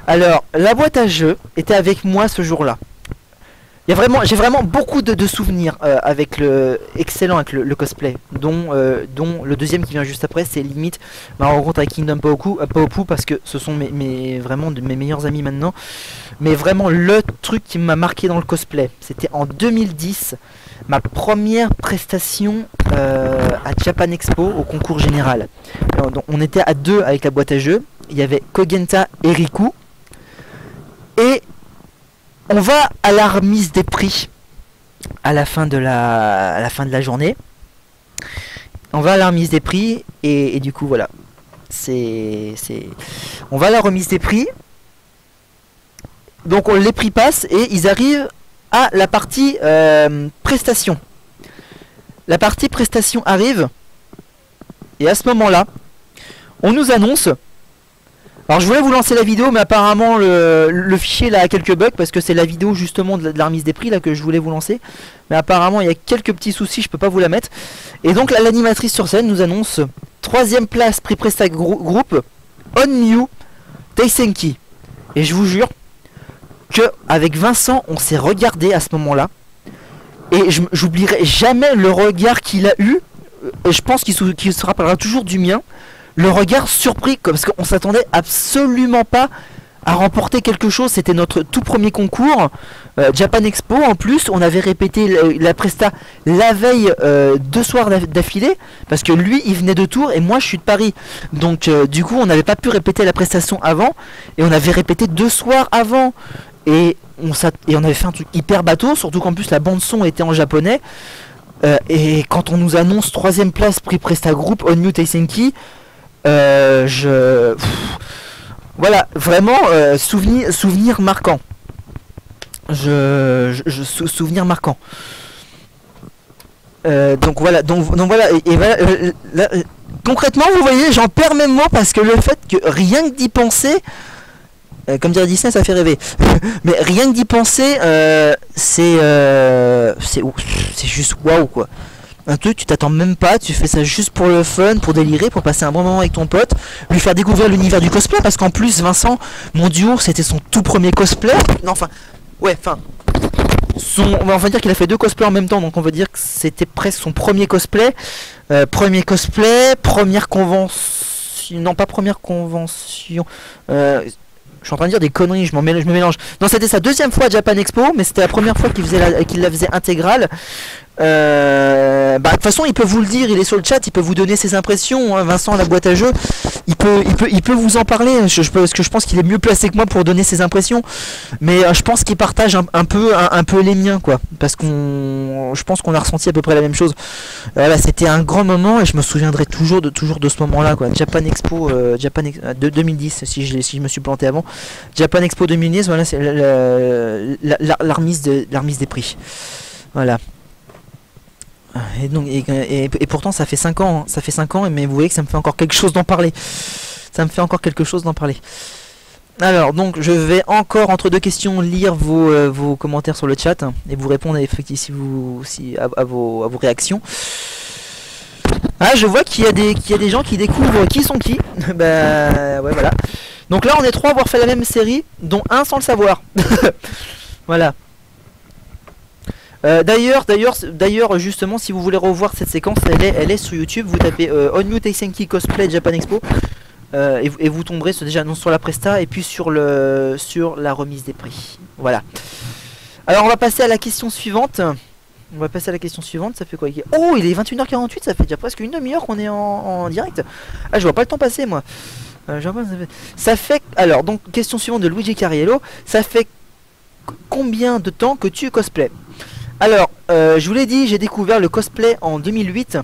Alors, la boîte à jeux était avec moi ce jour-là. J'ai vraiment beaucoup de souvenirs avec le cosplay, dont le deuxième qui vient juste après, c'est limite ma rencontre avec Kingdom Paopu, parce que ce sont vraiment de mes meilleurs amis maintenant. Mais vraiment le truc qui m'a marqué dans le cosplay, c'était en 2010, ma première prestation à Japan Expo au concours général. Alors, donc, on était à 2 avec la boîte à jeux, il y avait Kogenta et Riku, et on va à la remise des prix à la fin de la journée. On va à la remise des prix et du coup voilà. On va à la remise des prix. Donc les prix passent et ils arrivent à la partie prestation. La partie prestation arrive. Et à ce moment-là, on nous annonce... Alors je voulais vous lancer la vidéo, mais apparemment le fichier là a quelques bugs, parce que c'est la vidéo justement de la remise des prix là que je voulais vous lancer. Mais apparemment il y a quelques petits soucis, je peux pas vous la mettre. Et donc l'animatrice sur scène nous annonce 3ème place prix Presta Group, Onyu Taisenki. Et je vous jure que avec Vincent on s'est regardé à ce moment là. Et j'oublierai jamais le regard qu'il a eu. Et je pense qu'il se rappellera toujours du mien. Le regard surpris, parce qu'on s'attendait absolument pas à remporter quelque chose. C'était notre tout premier concours Japan Expo. En plus on avait répété la presta la veille 2 soirs d'affilée, parce que lui il venait de Tours et moi je suis de Paris. Donc du coup on n'avait pas pu répéter la prestation avant, et on avait répété 2 soirs avant. Et on avait fait un truc hyper bateau, surtout qu'en plus la bande son était en japonais. Et quand on nous annonce 3ème place prix Presta Group Onyu Taisenki, voilà, vraiment souvenir marquant. Souvenir marquant. Donc voilà, et voilà, là, concrètement vous voyez, j'en perds mes mots, parce que le fait que rien que d'y penser, comme dirait Disney, ça fait rêver. Mais rien que d'y penser, c'est juste waouh quoi. Un truc, tu t'attends même pas, tu fais ça juste pour le fun, pour délirer, pour passer un bon moment avec ton pote, lui faire découvrir l'univers du cosplay, parce qu'en plus Vincent, mon duo, c'était son tout premier cosplay. Non, enfin, ouais, enfin, on va dire qu'il a fait 2 cosplays en même temps, donc on va dire que c'était presque son premier cosplay. Première convention, non pas première convention, je suis en train de dire des conneries, je me mélange. Non, c'était sa 2ème fois à Japan Expo, mais c'était la première fois qu'il la faisait intégrale. De toute façon il peut vous le dire, il est sur le chat, il peut vous donner ses impressions, hein, Vincent à la boîte à jeu, il peut vous en parler, parce que je pense qu'il est mieux placé que moi pour donner ses impressions, mais je pense qu'il partage un peu les miens quoi, parce je pense qu'on a ressenti à peu près la même chose. Voilà, c'était un grand moment et je me souviendrai toujours de ce moment là quoi. Japan Expo de 2010, si je me suis planté avant, Japan Expo 2010, voilà, c'est la remise des prix, voilà. Et donc et pourtant ça fait 5 ans, hein. Ça fait 5 ans, mais vous voyez que ça me fait encore quelque chose d'en parler. Alors donc je vais encore entre 2 questions lire vos commentaires sur le chat, hein, et vous répondre effectivement à vos réactions. Ah, je vois qu'il y a des gens qui découvrent qui sont qui. Bah ouais, voilà. Donc là on est 3 à avoir fait la même série, dont un sans le savoir. Voilà. D'ailleurs, justement, si vous voulez revoir cette séquence, elle est sur YouTube. Vous tapez Onyu Taisenki Cosplay Japan Expo, et vous tomberez déjà non sur la presta et puis sur la remise des prix. Voilà. Alors on va passer à la question suivante. Ça fait quoi? Oh, il est 21h48, ça fait déjà presque une demi-heure qu'on est en direct. Ah, je vois pas le temps passer moi. Ça fait... Alors, donc, question suivante de Luigi Cariello. Ça fait combien de temps que tu cosplays? Alors, je vous l'ai dit, j'ai découvert le cosplay en 2008.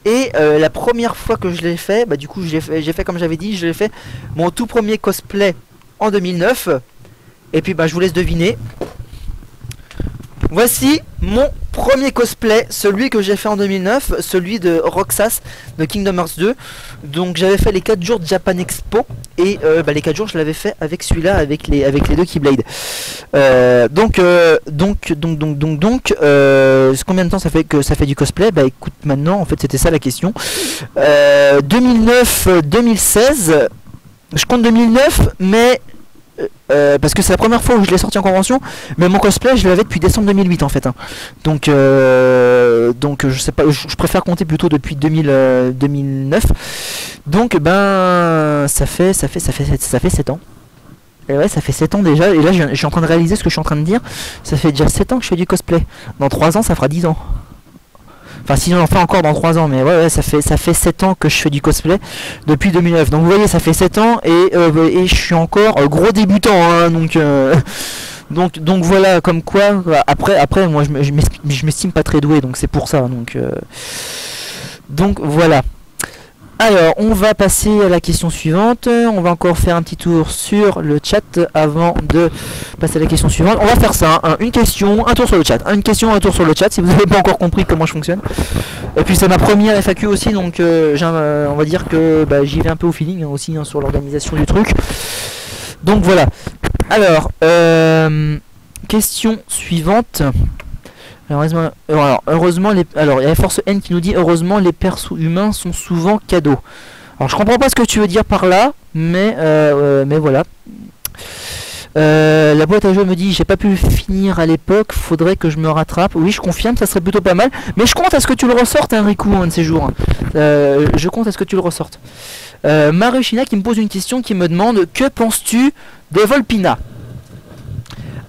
Et la première fois que je l'ai fait, bah du coup j'ai fait comme j'avais dit, je l'ai fait mon tout premier cosplay en 2009. Et puis bah je vous laisse deviner. Voici mon premier cosplay, celui que j'ai fait en 2009, celui de Roxas de Kingdom Hearts 2. Donc j'avais fait les 4 jours de Japan Expo, et les 4 jours je l'avais fait avec celui-là, avec les 2 Keyblade. Combien de temps ça fait que ça fait du cosplay? Bah écoute, maintenant en fait c'était ça la question. 2009-2016, je compte 2009, mais parce que c'est la première fois où je l'ai sorti en convention, mais mon cosplay je l'avais depuis décembre 2008 en fait, hein. Donc je sais pas, je préfère compter plutôt depuis 2009. Donc ben ça fait 7 ans. Et ouais, ça fait 7 ans déjà, et là je suis en train de réaliser ce que je suis en train de dire. Ça fait déjà 7 ans que je fais du cosplay. Dans 3 ans ça fera 10 ans. Enfin si j'en fais encore dans 3 ans, mais ouais, ça fait 7 ans que je fais du cosplay depuis 2009. Donc vous voyez, ça fait 7 ans, et je suis encore gros débutant, hein, donc voilà, comme quoi après moi je m'estime pas très doué, donc c'est pour ça, donc voilà. Alors, on va passer à la question suivante. On va encore faire un petit tour sur le chat avant de passer à la question suivante. On va faire ça, hein, une question, un tour sur le chat. Une question, un tour sur le chat, si vous n'avez pas encore compris comment je fonctionne. Et puis c'est ma première FAQ aussi, donc on va dire que j'y vais un peu au feeling, hein, aussi, hein, sur l'organisation du truc. Donc voilà. Alors, question suivante. Alors, heureusement, alors il y a Force N qui nous dit heureusement les persos humains sont souvent cadeaux. Alors je comprends pas ce que tu veux dire par là, mais voilà. La boîte à jeux me dit j'ai pas pu finir à l'époque, faudrait que je me rattrape. Oui, je confirme, ça serait plutôt pas mal. Mais je compte à ce que tu le ressortes, hein, Riku, un de ces jours. Je compte à ce que tu le ressortes. Marushina qui me pose une question, qui me demande que penses-tu de Volpina?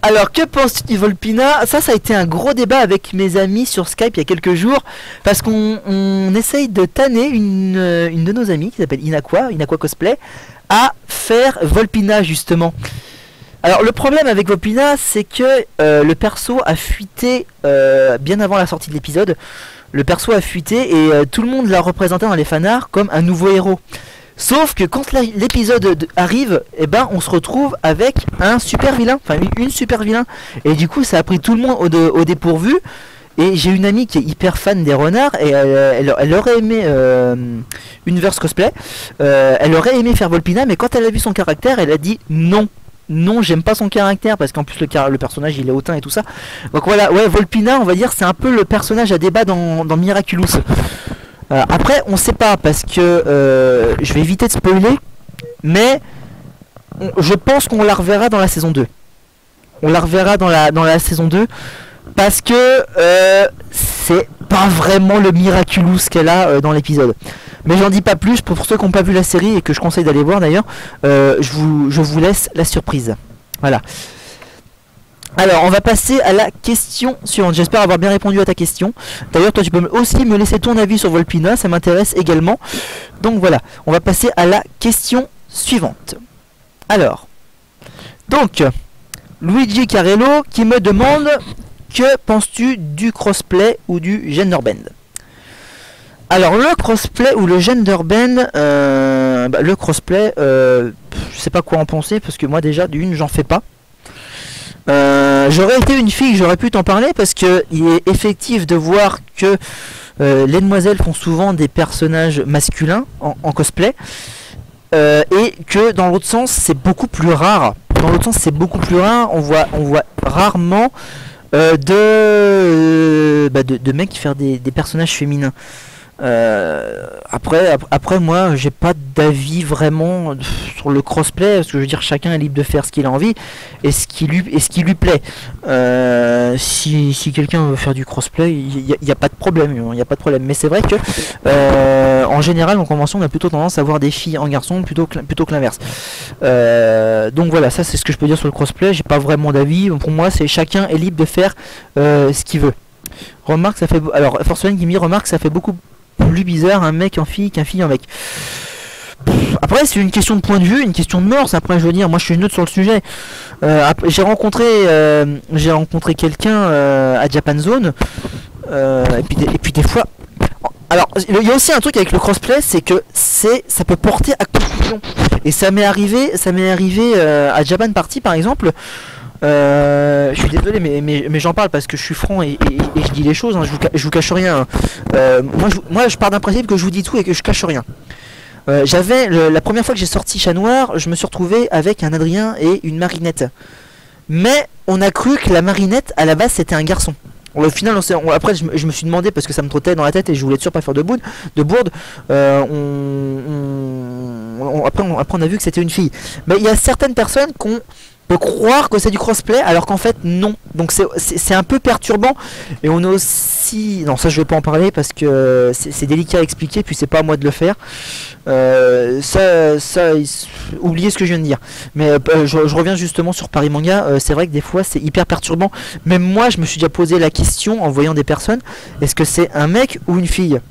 Alors, que penses-tu de Volpina? Ça a été un gros débat avec mes amis sur Skype il y a quelques jours, parce qu'on essaye de tanner une de nos amies qui s'appelle Inaqua Cosplay, à faire Volpina justement. Alors le problème avec Volpina, c'est que le perso a fuité bien avant la sortie de l'épisode. Le perso a fuité et tout le monde l'a représenté dans les fanarts comme un nouveau héros. Sauf que quand l'épisode arrive, eh ben on se retrouve avec un super vilain, enfin une super vilain. Et du coup ça a pris tout le monde au dépourvu. Et j'ai une amie qui est hyper fan des renards et elle aurait aimé Universe Cosplay. Elle aurait aimé faire Volpina, mais quand elle a vu son caractère, elle a dit non. Non, j'aime pas son caractère parce qu'en plus le personnage il est hautain et tout ça. Donc voilà, ouais, Volpina, on va dire, c'est un peu le personnage à débat dans Miraculous. Après, on sait pas parce que je vais éviter de spoiler, mais je pense qu'on la reverra dans la saison 2. On la reverra dans la saison 2 parce que c'est pas vraiment le Miraculous qu'elle a dans l'épisode. Mais j'en dis pas plus pour ceux qui n'ont pas vu la série et que je conseille d'aller voir d'ailleurs. Je vous laisse la surprise. Voilà. Alors on va passer à la question suivante. J'espère avoir bien répondu à ta question. D'ailleurs toi tu peux aussi me laisser ton avis sur Volpina, ça m'intéresse également. Donc voilà, on va passer à la question suivante. Alors, donc Luigi Carello qui me demande: que penses-tu du crossplay ou du genderbend? Alors le crossplay ou le genderbend, le crossplay, je sais pas quoi en penser parce que moi déjà d'une j'en fais pas. J'aurais été une fille, j'aurais pu t'en parler parce que il est effectif de voir que les demoiselles font souvent des personnages masculins en cosplay et que dans l'autre sens c'est beaucoup plus rare. Dans l'autre sens c'est beaucoup plus rare. On voit rarement de mecs faire des personnages féminins. Après moi j'ai pas d'avis vraiment sur le crossplay parce que je veux dire chacun est libre de faire ce qu'il a envie et ce qui lui plaît. Si quelqu'un veut faire du crossplay, il y a pas de problème, mais c'est vrai que en général en convention on a plutôt tendance à voir des filles en garçon plutôt que l'inverse. Donc voilà, ça c'est ce que je peux dire sur le crossplay. J'ai pas vraiment d'avis, pour moi c'est chacun est libre de faire ce qu'il veut. Remarque, ça fait alors Force One qui me remarque, ça fait beaucoup plus bizarre un mec en fille qu'un fille en mec. Après c'est une question de point de vue, une question de mœurs. Après je veux dire, moi je suis neutre sur le sujet. J'ai rencontré quelqu'un à Japan Zone et puis des fois. Alors il y a aussi un truc avec le crossplay, c'est que ça peut porter à confusion. Et ça m'est arrivé à Japan Party par exemple. Je suis désolé mais j'en parle parce que je suis franc et je dis les choses, hein, je vous cache rien. Moi je pars d'un principe que je vous dis tout et que je cache rien. La première fois que j'ai sorti Chat Noir, je me suis retrouvé avec un Adrien et une Marinette. Mais on a cru que la Marinette à la base c'était un garçon. Au final après je me suis demandé parce que ça me trottait dans la tête et je voulais être sûr pas faire de bourde. Après on a vu que c'était une fille. Mais il y a certaines personnes qui peut croire que c'est du crossplay alors qu'en fait non, donc c'est un peu perturbant. Et on a aussi, non ça je vais pas en parler parce que c'est délicat à expliquer puis c'est pas à moi de le faire. Oubliez ce que je viens de dire, mais je reviens justement sur Paris Manga. C'est vrai que des fois c'est hyper perturbant, même moi je me suis déjà posé la question en voyant des personnes, est-ce que c'est un mec ou une fille?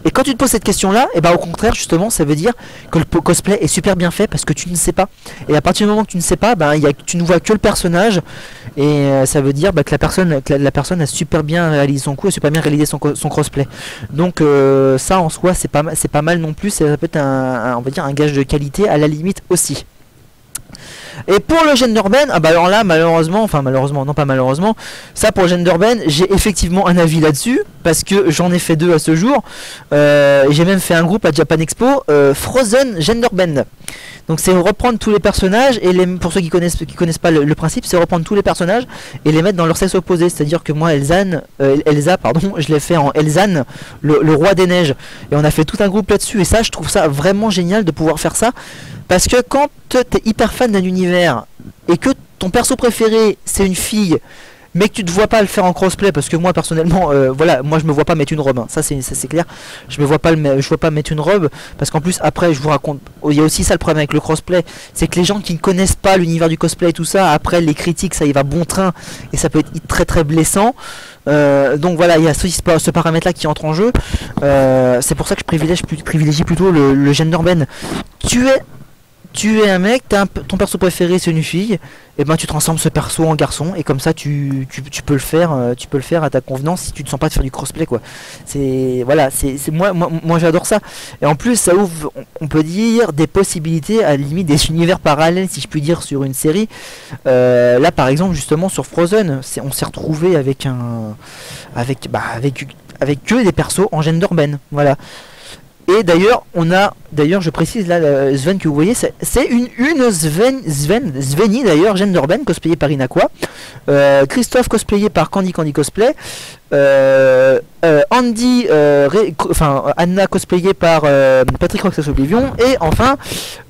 Et quand tu te poses cette question là, et bah au contraire justement ça veut dire que le cosplay est super bien fait parce que tu ne sais pas. Et à partir du moment que tu ne sais pas, tu ne vois que le personnage. Et ça veut dire que la personne a super bien réalisé son coup, a super bien réalisé son crossplay. Donc ça en soi c'est pas mal non plus, ça peut être on va dire un gage de qualité à la limite aussi. Et pour le Genderben, alors là malheureusement, non pas malheureusement, ça pour le Genderben, j'ai effectivement un avis là-dessus, parce que j'en ai fait 2 à ce jour, j'ai même fait un groupe à Japan Expo, Frozen Genderben. Donc c'est reprendre tous les personnages, et pour ceux qui connaissent pas le principe, c'est reprendre tous les personnages et les mettre dans leur sexe opposé, c'est-à-dire que moi Elsa pardon, je l'ai fait en Elzan, le roi des neiges, et on a fait tout un groupe là-dessus, et ça je trouve ça vraiment génial de pouvoir faire ça. Parce que quand t'es hyper fan d'un univers et que ton perso préféré c'est une fille, mais que tu te vois pas le faire en crossplay, parce que moi personnellement, voilà, moi je me vois pas mettre une robe, hein. Ça c'est clair, je vois pas mettre une robe, parce qu'en plus après je vous raconte, il y a aussi ça le problème avec le crossplay, c'est que les gens qui ne connaissent pas l'univers du cosplay et tout ça, après les critiques ça y va bon train, et ça peut être très très blessant. Donc voilà, il y a ce paramètre là qui entre en jeu. C'est pour ça que je privilégie plutôt le Genderben. Tu es un mec, ton perso préféré c'est une fille, et ben tu transformes ce perso en garçon, et comme ça tu peux le faire, à ta convenance si tu te sens pas de faire du crossplay quoi. C'est voilà, c'est moi j'adore ça. Et en plus ça ouvre, on peut dire, des possibilités, à la limite des univers parallèles si je puis dire sur une série. Là par exemple justement sur Frozen, on s'est retrouvé avec que des persos en Genderben, voilà. Et d'ailleurs, je précise là, Sven que vous voyez, c'est une Sveni d'ailleurs, Genderben, cosplayé par Inaqua, Christophe cosplayé par Candy Cosplay, Andy, Anna cosplayée par Patrick Roxas Oblivion, et enfin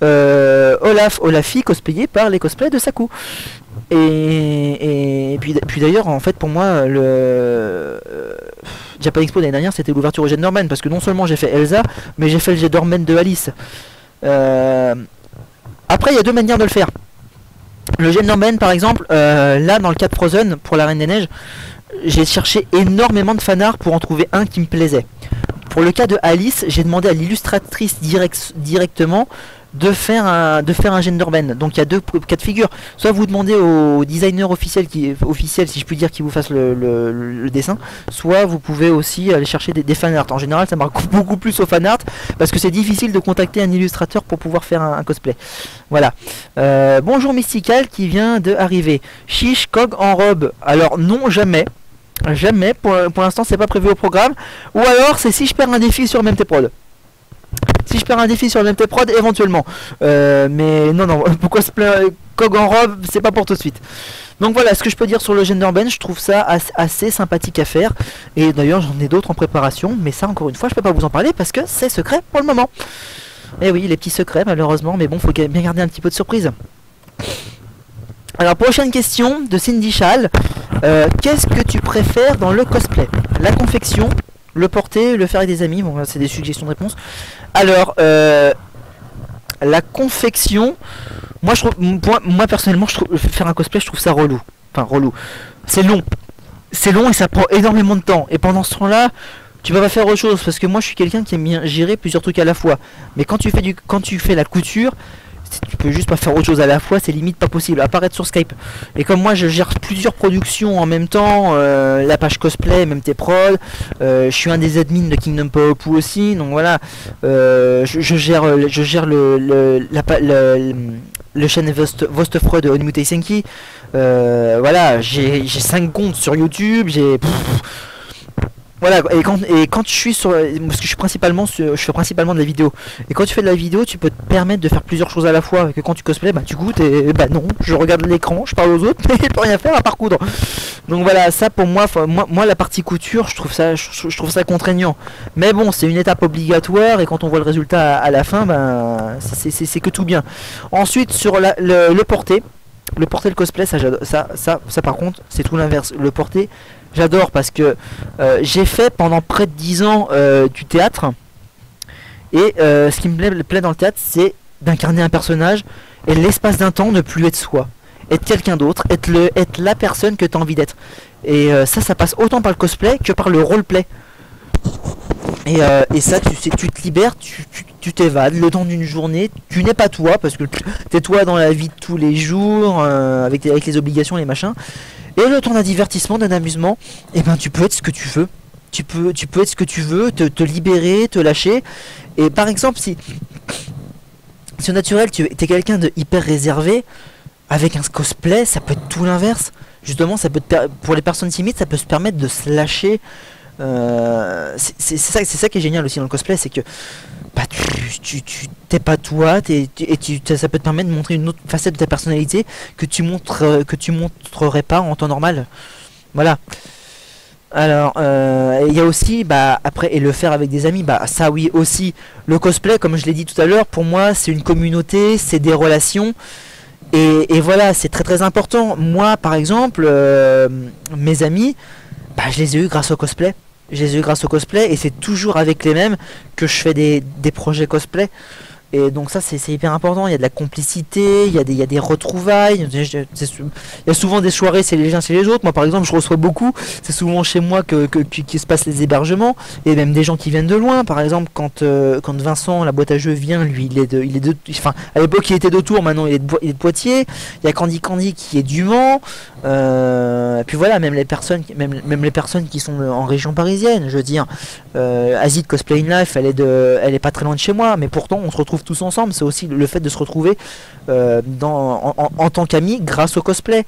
Olafi cosplayé par les cosplays de Saku. Et puis d'ailleurs en fait pour moi le Japan Expo l'année dernière c'était l'ouverture au Genderman, parce que non seulement j'ai fait Elsa, mais j'ai fait le Genderman de Alice. Après il y a 2 manières de le faire. Le Genderman par exemple, là dans le cas de Frozen pour la Reine des Neiges, j'ai cherché énormément de fanarts pour en trouver un qui me plaisait. Pour le cas de Alice, j'ai demandé à l'illustratrice directement de faire un Genderben. Donc il y a 2 cas de figure. Soit vous demandez au designer officiel si je puis dire, qui vous fasse le dessin, soit vous pouvez aussi aller chercher des fanarts. En général ça marque beaucoup plus au fanart, parce que c'est difficile de contacter un illustrateur pour pouvoir faire un cosplay. Voilà. Bonjour Mystical qui vient de arriver. Chiche Cog en robe. Alors non, jamais. Jamais, pour l'instant c'est pas prévu au programme. Ou alors c'est si je perds un défi sur MMT Prod. Si je perds un défi sur MMT Prod éventuellement. Mais non, pourquoi se plaindre, Cog en robe, c'est pas pour tout de suite. Donc voilà ce que je peux dire sur le Genderben, je trouve ça assez sympathique à faire. Et d'ailleurs j'en ai d'autres en préparation, mais ça encore une fois je peux pas vous en parler parce que c'est secret pour le moment. Et oui, les petits secrets malheureusement, mais bon, faut bien garder un petit peu de surprise. Alors prochaine question de Cindy Schall. Qu'est-ce que tu préfères dans le cosplay? La confection, le porter, le faire avec des amis? Bon, c'est des suggestions de réponse. Alors la confection, moi personnellement je trouve faire un cosplay, je trouve ça relou. Enfin relou. C'est long et ça prend énormément de temps. Et pendant ce temps-là, tu vas pas faire autre chose, parce que moi je suis quelqu'un qui aime bien gérer plusieurs trucs à la fois. Mais quand tu fais la couture, tu peux juste pas faire autre chose à la fois, c'est limite pas possible, apparaître sur Skype. Et comme moi je gère plusieurs productions en même temps, la page cosplay, MMT Prod, je suis un des admins de Kingdom Powerpool aussi, donc voilà, je gère le chaîne Vostefreux de Onimute Senki, voilà, j'ai 5 comptes sur YouTube, voilà, et quand je suis sur, parce que je fais principalement de la vidéo, et quand tu fais de la vidéo, tu peux te permettre de faire plusieurs choses à la fois, et que quand tu cosplay, tu goûtes, et non, je regarde l'écran, je parle aux autres, mais je peux rien faire à part coudre. Donc voilà, ça pour moi, la partie couture, je trouve ça contraignant. Mais bon, c'est une étape obligatoire, et quand on voit le résultat à la fin, c'est que tout bien. Ensuite, sur le porté. Le porté, le cosplay, ça par contre, c'est tout l'inverse. Le porté, j'adore parce que j'ai fait pendant près de 10 ans du théâtre. Et ce qui me plaît dans le théâtre, c'est d'incarner un personnage et l'espace d'un temps ne plus être soi. Être quelqu'un d'autre, être la personne que tu as envie d'être. Et ça passe autant par le cosplay que par le roleplay. Et ça, tu sais, tu te libères, tu t'évades le temps d'une journée, tu n'es pas toi, parce que t'es toi dans la vie de tous les jours, avec les obligations, les machins. Et le temps d'un divertissement, d'un amusement, et ben tu peux être ce que tu veux. Tu peux être ce que tu veux, te libérer, te lâcher. Et par exemple, si au naturel tu es quelqu'un de hyper réservé, avec un cosplay, ça peut être tout l'inverse. Justement, pour les personnes timides, ça peut se permettre de se lâcher. C'est ça qui est génial aussi dans le cosplay, c'est que bah, t'es pas toi, ça peut te permettre de montrer une autre facette de ta personnalité que tu montrerais pas en temps normal. Voilà. Alors, il y a aussi, bah, après, et le faire avec des amis, bah, ça oui aussi. Le cosplay, comme je l'ai dit tout à l'heure, pour moi, c'est une communauté, c'est des relations. Et voilà, c'est très très important. Moi, par exemple, mes amis, bah, je les ai eus grâce au cosplay. Je les ai eus grâce au cosplay, et c'est toujours avec les mêmes que je fais des projets cosplay. Et donc ça c'est hyper important, il y a de la complicité, il y a des retrouvailles, il y a souvent des soirées c'est les uns chez les autres. Moi par exemple je reçois beaucoup, c'est souvent chez moi qui se passent les hébergements, et même des gens qui viennent de loin. Par exemple quand Vincent, la boîte à jeux, vient, lui enfin à l'époque il était de Tours, maintenant il est de Poitiers. Il y a Candy qui est du Mans, et puis voilà, même les personnes qui sont en région parisienne, je veux dire, Asie de Cosplay in Life, elle est pas très loin de chez moi, mais pourtant on se retrouve tous ensemble. C'est aussi le fait de se retrouver en tant qu'amis grâce au cosplay.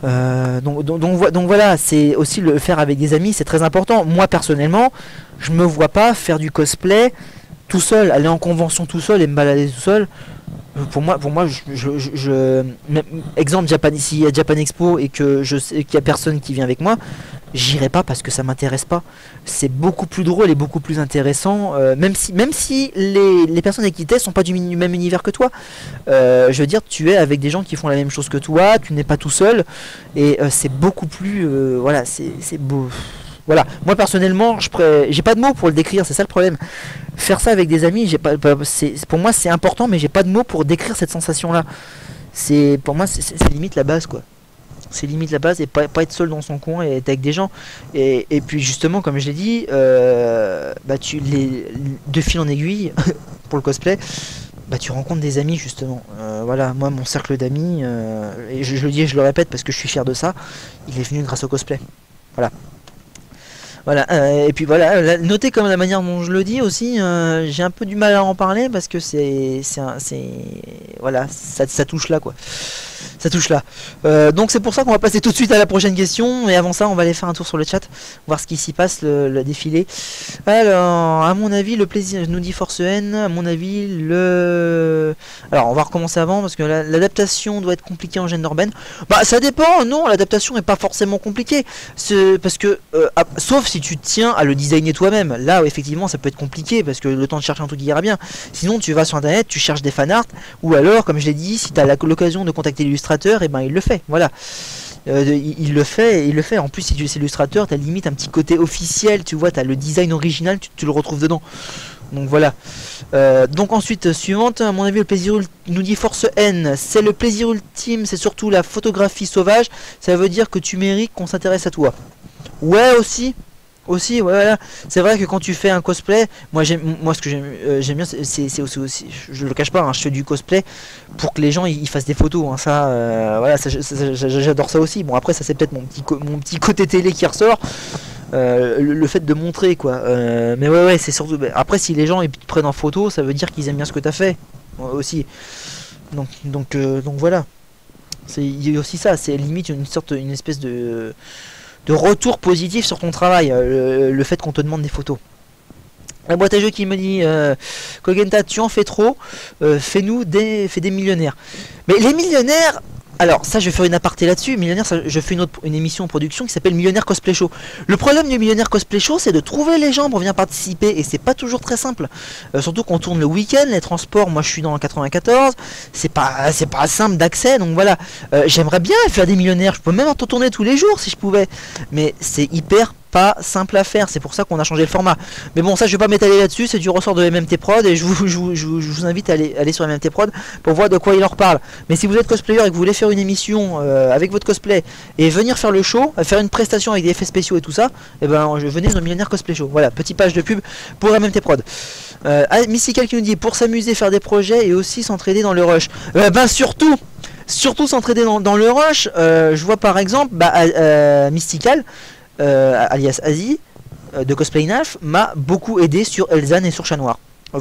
Donc voilà, c'est aussi le faire avec des amis, c'est très important. Moi personnellement, je me vois pas faire du cosplay tout seul, aller en convention tout seul et me balader tout seul. Pour moi, exemple s'il y a Japan Expo et que je sais qu'il y a personne qui vient avec moi, j'irai pas parce que ça m'intéresse pas. C'est beaucoup plus drôle et beaucoup plus intéressant, même si les personnes avec qui t'es sont pas du même univers que toi. Je veux dire, tu es avec des gens qui font la même chose que toi, tu n'es pas tout seul, et c'est beaucoup plus, voilà, c'est beau. Voilà, moi personnellement, j'ai pas de mots pour le décrire, c'est ça le problème. Faire ça avec des amis, pour moi c'est important, mais j'ai pas de mots pour décrire cette sensation-là. Pour moi, c'est limite la base, quoi. C'est limite la base, et pas être seul dans son coin et être avec des gens. Et puis justement, comme je l'ai dit, bah de fil en aiguille pour le cosplay, bah tu rencontres des amis justement. Voilà, moi mon cercle d'amis, et je le dis et je le répète parce que je suis fier de ça, il est venu grâce au cosplay. Voilà. Voilà, et puis voilà, notez comme la manière dont je le dis aussi, j'ai un peu du mal à en parler parce que voilà, ça touche là, quoi. Ça touche là. Donc c'est pour ça qu'on va passer tout de suite à la prochaine question. Et avant ça, on va aller faire un tour sur le chat, voir ce qui s'y passe, le défilé. Alors, à mon avis, le plaisir, nous dit Force N, à mon avis, alors, on va recommencer avant, parce que l'adaptation doit être compliquée en gêne urbaine. Bah, ça dépend, non, l'adaptation n'est pas forcément compliquée. Parce que, sauf si tu tiens à le designer toi-même. Là, effectivement, ça peut être compliqué, parce que le temps de chercher un truc qui ira bien. Sinon, tu vas sur internet, tu cherches des fanarts, ou alors, comme je l'ai dit, si tu as l'occasion de contacter l'illustrateur, et ben il le fait, voilà. Il le fait. En plus, si tu es illustrateur, tu as limite un petit côté officiel, tu vois, tu as le design original, tu le retrouves dedans. Donc voilà. Donc ensuite, suivante, à mon avis, le plaisir, nous dit Force N, c'est le plaisir ultime, c'est surtout la photographie sauvage. Ça veut dire que tu mérites qu'on s'intéresse à toi. Ouais, aussi, ouais, voilà. C'est vrai que quand tu fais un cosplay, moi ce que j'aime bien, c'est aussi, je le cache pas, hein, je fais du cosplay pour que les gens ils fassent des photos, hein, ça, voilà, j'adore ça aussi. Bon, après ça c'est peut-être mon petit côté télé qui ressort, le fait de montrer, quoi. Mais ouais, c'est surtout, après si les gens ils te prennent en photo, ça veut dire qu'ils aiment bien ce que t'as fait, aussi. Donc voilà, il y a aussi ça, c'est limite une espèce de retour positif sur ton travail, le fait qu'on te demande des photos. La boîte à jeux qui me dit Kogenta, tu en fais trop, fais des millionnaires. Mais les millionnaires, alors ça je vais faire une aparté là-dessus. Millionnaire, je fais une émission en production qui s'appelle Millionnaire Cosplay Show. Le problème du Millionnaire Cosplay Show, c'est de trouver les gens pour venir participer, et c'est pas toujours très simple. Surtout qu'on tourne le week-end, les transports, moi je suis dans le 94, c'est pas simple d'accès, donc voilà. J'aimerais bien faire des millionnaires, je peux même en tourner tous les jours si je pouvais, mais c'est hyper pas simple à faire, c'est pour ça qu'on a changé le format. Mais bon, ça je vais pas m'étaler là-dessus, c'est du ressort de MMT Prod et je vous invite à aller sur MMT Prod pour voir de quoi il en reparle. Mais si vous êtes cosplayer et que vous voulez faire une émission avec votre cosplay et venir faire le show, faire une prestation avec des effets spéciaux et tout ça, et ben je venez dans le Millionnaire Cosplay Show. Voilà, petite page de pub pour MMT Prod. Mystical qui nous dit pour s'amuser, faire des projets et aussi s'entraider dans le rush. Ben surtout s'entraider dans le rush. Je vois par exemple Mystical alias Asie de Cosplay Naf m'a beaucoup aidé sur Elzan et sur Chat Noir.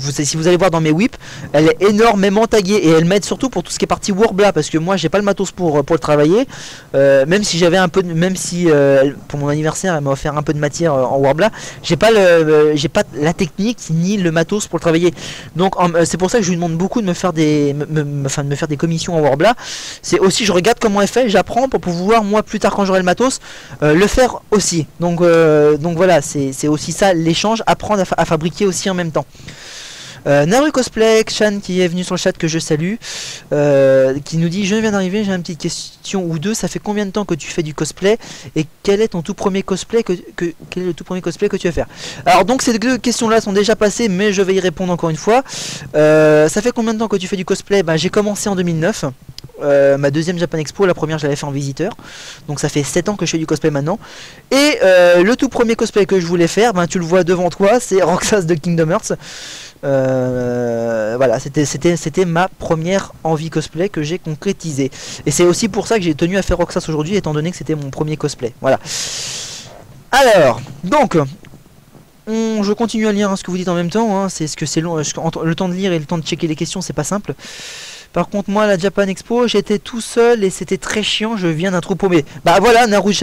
Si vous allez voir dans mes whips, elle est énormément taguée et elle m'aide surtout pour tout ce qui est partie Warbla parce que moi j'ai pas le matos pour le travailler. Même si j'avais un peu pour mon anniversaire elle m'a offert un peu de matière en Warbla, j'ai pas la technique ni le matos pour le travailler. Donc c'est pour ça que je lui demande beaucoup de me faire des commissions en Warbla. C'est aussi je regarde comment elle fait, j'apprends pour pouvoir moi plus tard quand j'aurai le matos le faire aussi. Donc voilà, c'est aussi ça l'échange, apprendre à fabriquer aussi en même temps. Naru Cosplay, Chan qui est venu sur le chat que je salue, qui nous dit je viens d'arriver, j'ai une petite question ou deux, ça fait combien de temps que tu fais du cosplay et quel est ton tout premier cosplay quel est le tout premier cosplay que tu vas faire? Alors donc ces deux questions là sont déjà passées mais je vais y répondre encore une fois. Ça fait combien de temps que tu fais du cosplay? J'ai commencé en 2009. Ma deuxième Japan Expo, la première je l'avais fait en visiteur, donc ça fait 7 ans que je fais du cosplay maintenant. Et le tout premier cosplay que je voulais faire, tu le vois devant toi, c'est Roxas de Kingdom Hearts. Voilà, c'était ma première envie cosplay que j'ai concrétisée. Et c'est aussi pour ça que j'ai tenu à faire Roxas aujourd'hui, étant donné que c'était mon premier cosplay. Voilà. Alors, donc, je continue à lire ce que vous dites en même temps. C'est ce que c'est long. Le temps de lire et le temps de checker les questions, c'est pas simple. Par contre, moi, à la Japan Expo, j'étais tout seul et c'était très chiant. Je viens d'un trou paumé. Voilà, Naru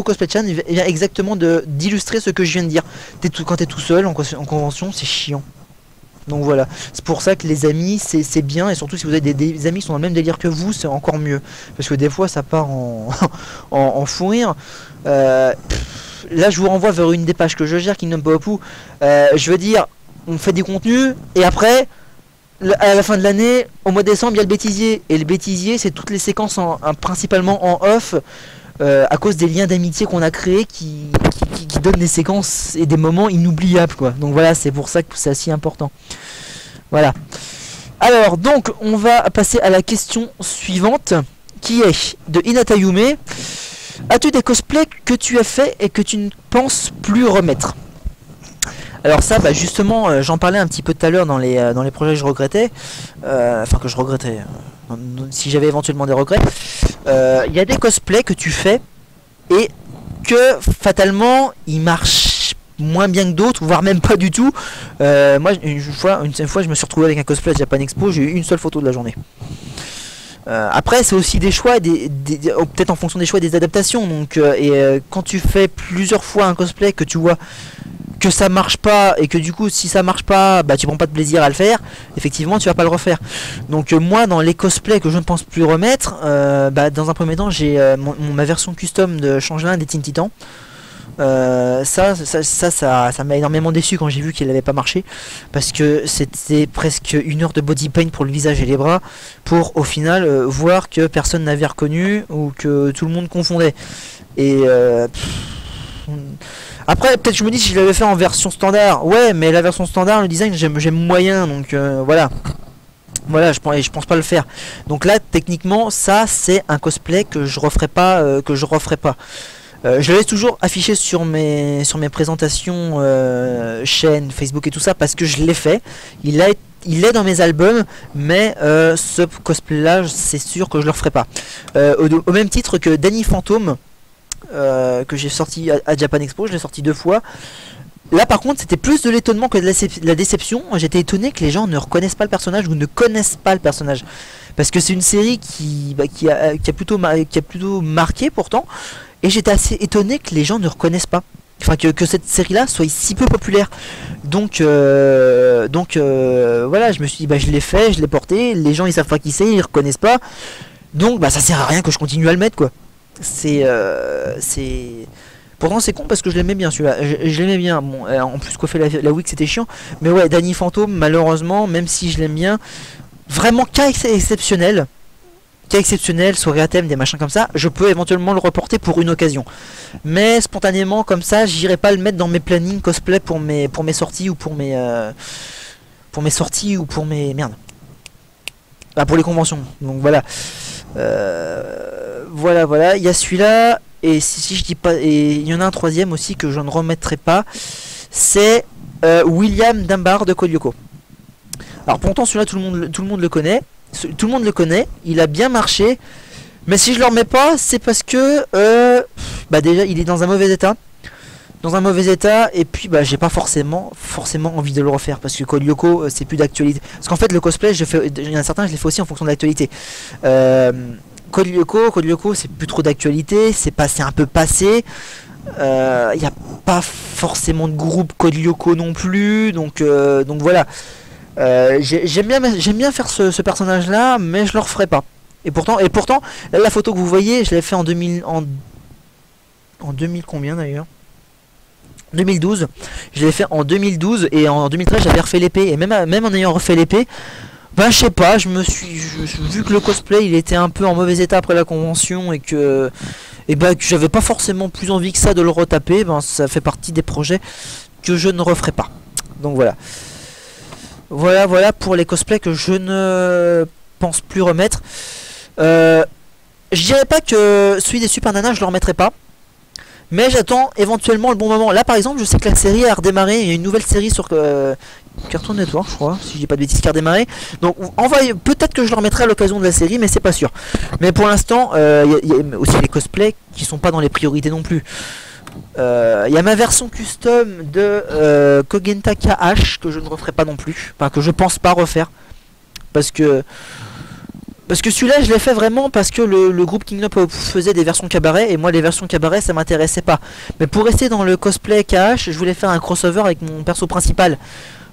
Cosplay-chan vient exactement d'illustrer ce que je viens de dire. Quand t'es tout seul en convention, c'est chiant. Donc voilà, c'est pour ça que les amis c'est bien, et surtout si vous avez des amis qui sont dans le même délire que vous, c'est encore mieux. Parce que des fois ça part en fou rire. Là je vous renvoie vers une des pages que je gère, Kingdom Popu. Je veux dire, on fait du contenu et après à la fin de l'année, au mois de décembre, il y a le bêtisier. Et le bêtisier c'est toutes les séquences principalement en off. À cause des liens d'amitié qu'on a créés qui donnent des séquences et des moments inoubliables quoi. Donc voilà, c'est pour ça que c'est si important. Voilà. Alors donc on va passer à la question suivante qui est de Hinata Yume. As-tu des cosplays que tu as fait et que tu ne penses plus remettre? Alors ça justement j'en parlais un petit peu tout à l'heure dans les projets que je regrettais, enfin que je regrettais si j'avais éventuellement des regrets. Il y a des cosplays que tu fais et que fatalement ils marchent moins bien que d'autres, voire même pas du tout. Moi une fois je me suis retrouvé avec un cosplay à Japan Expo, j'ai eu une seule photo de la journée. Après c'est aussi des choix, peut-être en fonction des choix et des adaptations. Donc quand tu fais plusieurs fois un cosplay que tu vois que ça marche pas et que du coup si ça marche pas tu prends pas de plaisir à le faire, effectivement tu vas pas le refaire. Donc moi dans les cosplays que je ne pense plus remettre, dans un premier temps j'ai ma version custom de Changelin des Teen Titans. Ça m'a énormément déçu quand j'ai vu qu'il avait pas marché, parce que c'était presque 1 heure de body paint pour le visage et les bras pour au final voir que personne n'avait reconnu ou que tout le monde confondait. Et après peut-être je me dis si je l'avais fait en version standard, ouais, mais la version standard le design j'aime moyen, donc voilà, je pense pas le faire. Donc là techniquement ça c'est un cosplay que je referai pas, je le laisse toujours affiché sur mes présentations chaîne Facebook et tout ça, parce que je l'ai fait, il est dans mes albums, mais ce cosplay là c'est sûr que je le referai pas. Au même titre que Danny Phantom, que j'ai sorti à Japan Expo, je l'ai sorti 2 fois. Là par contre c'était plus de l'étonnement que de la déception. J'étais étonné que les gens ne reconnaissent pas le personnage ou ne connaissent pas le personnage, parce que c'est une série qui a plutôt marqué pourtant, et j'étais assez étonné que les gens ne reconnaissent pas, enfin que cette série là soit si peu populaire. Donc voilà, je me suis dit je l'ai fait, je l'ai porté, les gens ils savent pas qui c'est, ils reconnaissent pas, donc ça sert à rien que je continue à le mettre quoi. Pourtant c'est con parce que je l'aimais bien celui-là, je l'aimais bien. Bon, en plus coiffer la wig c'était chiant, mais ouais, Danny Phantom malheureusement, même si je l'aime bien, vraiment cas exceptionnel, cas exceptionnel, soirée à thème, des machins comme ça, je peux éventuellement le reporter pour une occasion. Mais spontanément comme ça, j'irai pas le mettre dans mes plannings cosplay pour mes sorties ou pour mes sorties ou pour mes merde. Ah, pour les conventions. Donc voilà. Voilà, il y a celui-là et si je dis pas, et il y en a un troisième aussi que je ne remettrai pas, c'est William Dunbar de Code Lyoko. Alors pourtant celui-là tout le monde le connaît. Tout le monde le connaît, il a bien marché, mais si je le remets pas, c'est parce que bah déjà il est dans un mauvais état. Et puis bah j'ai pas forcément envie de le refaire parce que Code Lyoko c'est plus d'actualité. Parce qu'en fait le cosplay, il y en a certains je les fais aussi en fonction de l'actualité. Code Lyoko c'est plus trop d'actualité, c'est un peu passé. Il n'y a pas forcément de groupe Code Lyoko non plus, donc voilà. J'aime bien faire ce personnage là, mais je le referai pas. Et pourtant là, la photo que vous voyez, je l'ai fait en 2000 combien d'ailleurs, 2012. Je l'ai fait en 2012 et en 2013 j'avais refait l'épée, et même en ayant refait l'épée, ben je sais pas, vu que le cosplay il était un peu en mauvais état après la convention et que j'avais pas forcément plus envie que ça de le retaper, ben ça fait partie des projets que je ne referai pas. Donc voilà. Voilà pour les cosplays que je ne pense plus remettre. Je dirais pas que celui des Super Nana je le remettrai pas, mais j'attends éventuellement le bon moment. Là par exemple je sais que la série a redémarré, il y a une nouvelle série sur Cartoon Network je crois, si j'ai pas de bêtises, qui a redémarré. Donc peut-être que je le remettrai à l'occasion de la série, mais c'est pas sûr. Mais pour l'instant il y a aussi les cosplays qui sont pas dans les priorités non plus. Il y a ma version custom de Kogenta KH que je ne referai pas non plus, enfin que je pense pas refaire, parce que celui-là je l'ai fait vraiment parce que le groupe King Up faisait des versions cabaret et moi les versions cabaret ça m'intéressait pas. Mais pour rester dans le cosplay KH, je voulais faire un crossover avec mon perso principal.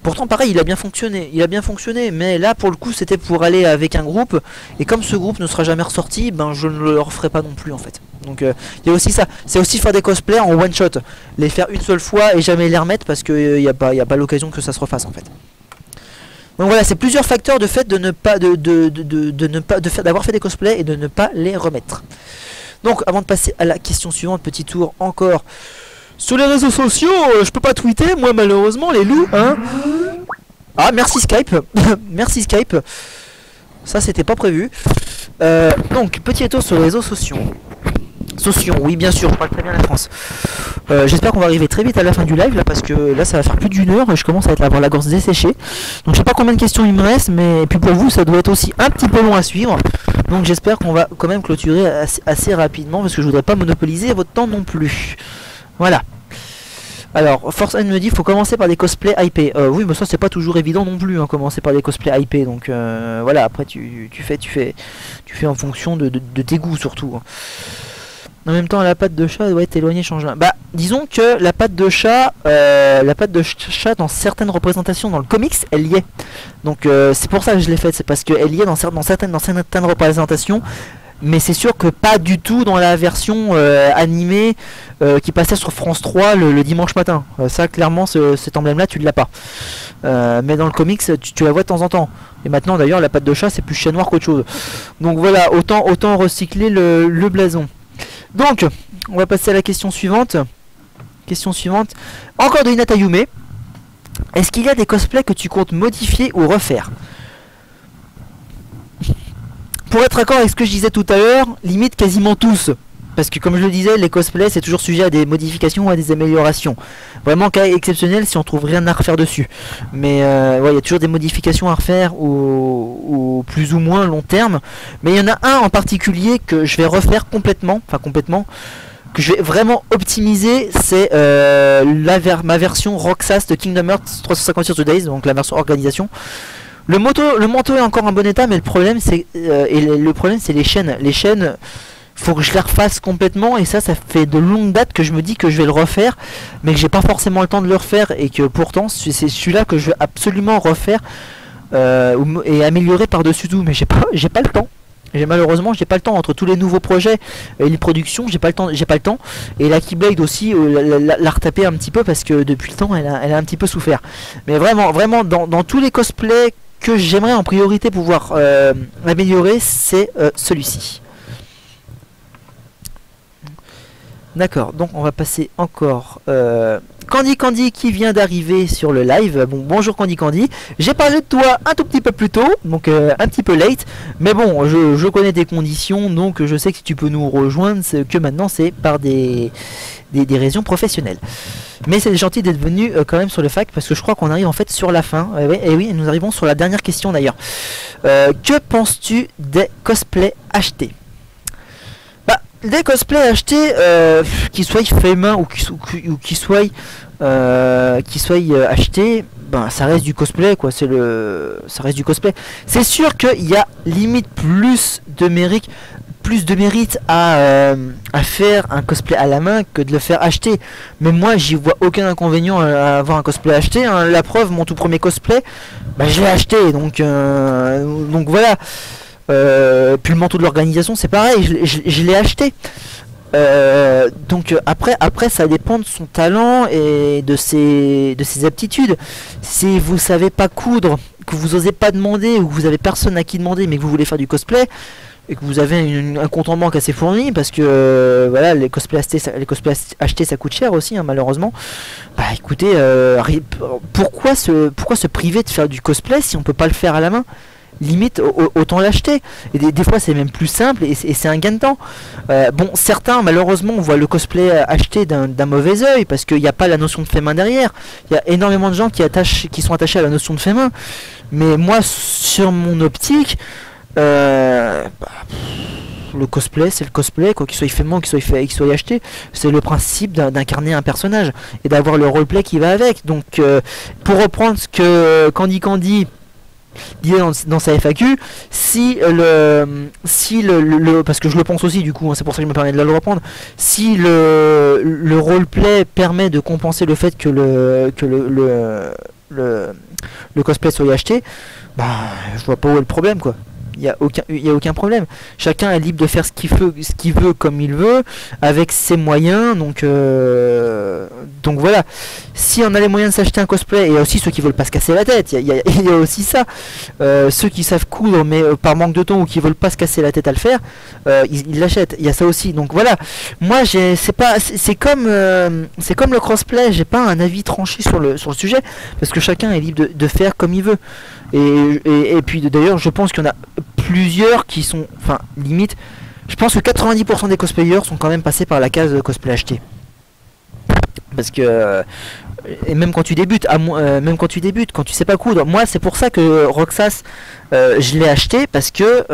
Pourtant pareil il a bien fonctionné, mais là pour le coup c'était pour aller avec un groupe, et comme ce groupe ne sera jamais ressorti, ben je ne le referai pas non plus en fait. Donc il y a aussi ça, c'est aussi faire des cosplays en one shot, les faire une seule fois et jamais les remettre parce que il y a pas l'occasion que ça se refasse en fait. Donc voilà, c'est plusieurs facteurs de fait d'avoir fait des cosplays et de ne pas les remettre. Donc avant de passer à la question suivante, petit tour encore sur les réseaux sociaux. Je peux pas tweeter moi malheureusement, les loups hein. Ah merci Skype. Merci Skype. Ça c'était pas prévu. Donc petit tour sur les réseaux sociaux. Oui bien sûr, je parle très bien la France. J'espère qu'on va arriver très vite à la fin du live là, parce que là ça va faire plus d'une heure et je commence à avoir la gorge desséchée. Donc je sais pas combien de questions il me reste, mais et puis pour vous ça doit être aussi un petit peu long à suivre. Donc j'espère qu'on va quand même clôturer assez rapidement, parce que je voudrais pas monopoliser votre temps non plus. Voilà. Alors Force N me dit faut commencer par des cosplays hypés. Oui mais ça c'est pas toujours évident non plus hein, commencer par des cosplays hypés. Donc voilà, après tu fais en fonction de tes goûts surtout hein. En même temps la patte de chat doit être éloignée changelin. Bah disons que la patte de chat dans certaines représentations dans le comics elle y est. Donc c'est pour ça que je l'ai faite, c'est parce qu'elle y est dans certaines représentations. Mais c'est sûr que pas du tout dans la version animée qui passait sur France 3 le dimanche matin. Ça clairement cet emblème là tu ne l'as pas. Mais dans le comics tu la vois de temps en temps. Et maintenant d'ailleurs la patte de chat c'est plus chat noir qu'autre chose. Donc voilà, autant recycler le blason. Donc on va passer à la question suivante. Encore de Hinata Yume. Est-ce qu'il y a des cosplays que tu comptes modifier ou refaire? Pour être d'accord avec ce que je disais tout à l'heure, limite quasiment tous. Parce que comme je le disais, les cosplays c'est toujours sujet à des modifications ou à des améliorations. Vraiment cas exceptionnel si on trouve rien à refaire dessus. Mais ouais, il y a toujours des modifications à refaire ou plus ou moins long terme. Mais il y en a un en particulier que je vais refaire complètement, que je vais vraiment optimiser, c'est ma version Roxas de Kingdom Hearts 356 Days, donc la version organisation. Le manteau est encore en bon état, mais le problème c'est les chaînes. Les chaînes, faut que je les refasse complètement, et ça fait de longues dates que je me dis que je vais le refaire, mais que j'ai pas forcément le temps de le refaire, et que pourtant c'est celui-là que je veux absolument refaire et améliorer par-dessus tout, mais j'ai pas le temps. Malheureusement j'ai pas le temps entre tous les nouveaux projets et les productions, j'ai pas le temps. Et la Keyblade aussi l'a retaper un petit peu parce que depuis le temps elle a un petit peu souffert. Mais vraiment dans tous les cosplays que j'aimerais en priorité pouvoir améliorer, c'est celui-ci. D'accord, donc on va passer encore Candy qui vient d'arriver sur le live. Bon, bonjour Candy. J'ai parlé de toi un tout petit peu plus tôt, donc un petit peu late. Mais bon, je connais tes conditions, donc je sais que si tu peux nous rejoindre, que maintenant c'est par des raisons professionnelles. Mais c'est gentil d'être venu quand même sur le fac, parce que je crois qu'on arrive en fait sur la fin. Et oui, nous arrivons sur la dernière question d'ailleurs. Que penses-tu des cosplays achetés? Des cosplays achetés, qu'ils soient faits main ou qu'ils soient achetés, ben ça reste du cosplay quoi. Ça reste du cosplay. C'est sûr qu'il y a limite plus de mérite à faire un cosplay à la main que de le faire acheter. Mais moi j'y vois aucun inconvénient à avoir un cosplay acheté, hein. La preuve, mon tout premier cosplay, bah, je l'ai acheté, donc voilà. Puis le manteau de l'organisation c'est pareil, je l'ai acheté. Donc après ça dépend de son talent et de ses aptitudes. Si vous savez pas coudre, que vous osez pas demander, ou que vous avez personne à qui demander mais que vous voulez faire du cosplay, et que vous avez un compte en banque assez fourni, parce que voilà, les cosplays achetés ça coûte cher aussi, hein, malheureusement. Bah écoutez, pourquoi se priver de faire du cosplay si on peut pas le faire à la main? Limite autant l'acheter, et des fois c'est même plus simple, et c'est un gain de temps. Bon, certains malheureusement voient le cosplay acheté d'un mauvais oeil, parce qu'il n'y a pas la notion de fait main derrière. Il y a énormément de gens qui sont attachés à la notion de fait main, mais moi sur mon optique, le cosplay c'est le cosplay quoi, qu'il soit fait main, qu'il soit acheté. C'est le principe d'incarner un personnage et d'avoir le roleplay qui va avec. Donc pour reprendre ce que Candy disait dans sa FAQ, parce que je le pense aussi du coup, hein, c'est pour ça que je me permets de le reprendre, si le roleplay permet de compenser le fait que le cosplay soit acheté, bah je vois pas où est le problème quoi. Il y a aucun problème. Chacun est libre de faire ce qu'il veut comme il veut, avec ses moyens. Donc voilà. Si on a les moyens de s'acheter un cosplay, et aussi ceux qui veulent pas se casser la tête, il y a aussi ça. Ceux qui savent coudre mais par manque de temps, ou qui veulent pas se casser la tête à le faire, ils l'achètent. Il y a ça aussi. Donc voilà. Moi c'est comme le crossplay. J'ai pas un avis tranché sur le sujet, parce que chacun est libre de faire comme il veut. Et puis d'ailleurs je pense qu'il y en a plusieurs qui sont, enfin limite, je pense que 90% des cosplayers sont quand même passés par la case de cosplay acheté. Parce que et même quand tu débutes, quand tu sais pas coudre, moi c'est pour ça que Roxas je l'ai acheté, parce que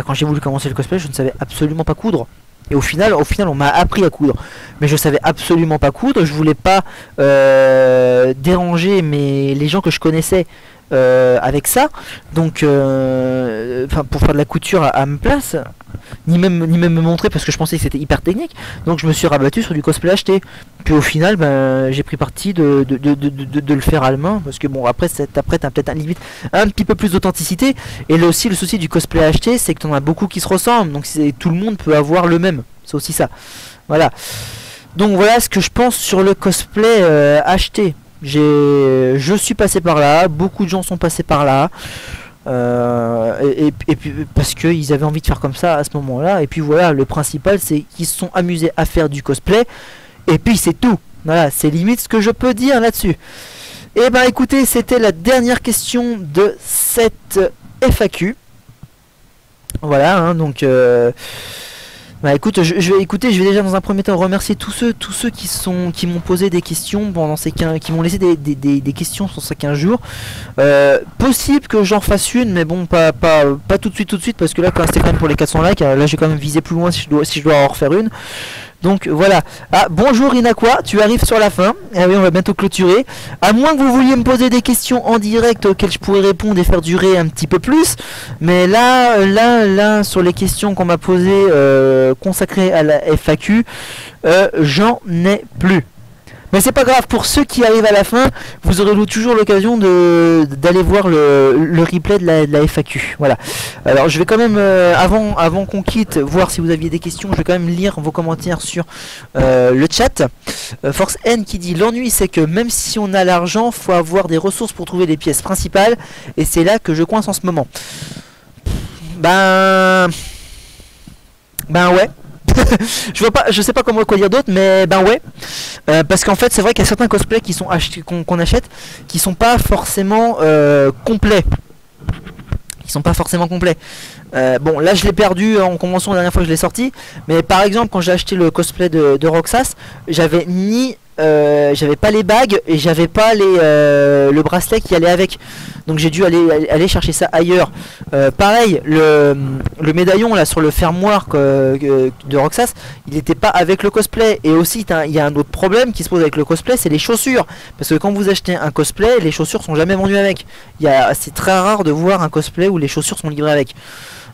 quand j'ai voulu commencer le cosplay, je ne savais absolument pas coudre. Et au final on m'a appris à coudre, mais je savais absolument pas coudre. Je voulais pas déranger les gens que je connaissais avec ça, donc pour faire de la couture à ma place, ni même me montrer, parce que je pensais que c'était hyper technique. Donc je me suis rabattu sur du cosplay acheté. Puis au final j'ai pris parti de le faire à la main, parce que bon après t'as peut-être un petit peu plus d'authenticité. Et là aussi le souci du cosplay acheté, c'est que t'en as beaucoup qui se ressemblent, donc tout le monde peut avoir le même, c'est aussi ça. Voilà, donc voilà ce que je pense sur le cosplay acheté. Je suis passé par là, beaucoup de gens sont passés par là, et puis parce qu'ils avaient envie de faire comme ça à ce moment-là. Et puis voilà, le principal c'est qu'ils se sont amusés à faire du cosplay, et puis c'est tout. Voilà, c'est limite ce que je peux dire là-dessus. Et ben écoutez, c'était la dernière question de cette FAQ. Voilà, hein, donc bah écoute, je vais déjà dans un premier temps remercier tous ceux qui m'ont posé des questions pendant qui m'ont laissé des questions sur ces 15 jours. Possible que j'en fasse une, mais bon, pas tout de suite, parce que là c'était quand même pour les 400 likes, là j'ai quand même visé plus loin si je dois en refaire une. Donc voilà. Ah, bonjour Inaqua, tu arrives sur la fin. Ah oui, on va bientôt clôturer. À moins que vous vouliez me poser des questions en direct auxquelles je pourrais répondre et faire durer un petit peu plus. Mais là, sur les questions qu'on m'a posées consacrées à la FAQ, j'en ai plus. Mais c'est pas grave, pour ceux qui arrivent à la fin, vous aurez toujours l'occasion d'aller voir le replay de la FAQ. Voilà. Alors je vais quand même, avant qu'on quitte, voir si vous aviez des questions, je vais quand même lire vos commentaires sur le chat. Force N qui dit: l'ennui c'est que même si on a l'argent, faut avoir des ressources pour trouver les pièces principales, et c'est là que je coince en ce moment. Ben ouais. je sais pas comment quoi dire d'autre, mais ben ouais, parce qu'en fait c'est vrai qu'il y a certains cosplays qui sont achetés, qu'on achète, qui sont pas forcément complets. Bon, là je l'ai perdu en convention la dernière fois que je l'ai sorti, mais par exemple quand j'ai acheté le cosplay de Roxas, j'avais pas les bagues et j'avais pas le bracelet qui allait avec, donc j'ai dû aller chercher ça ailleurs. Pareil, le médaillon là sur le fermoir de Roxas, il n'était pas avec le cosplay. Et aussi il y a un autre problème qui se pose avec le cosplay, c'est les chaussures, parce que quand vous achetez un cosplay, les chaussures sont jamais vendues avec. C'est très rare de voir un cosplay où les chaussures sont livrées avec.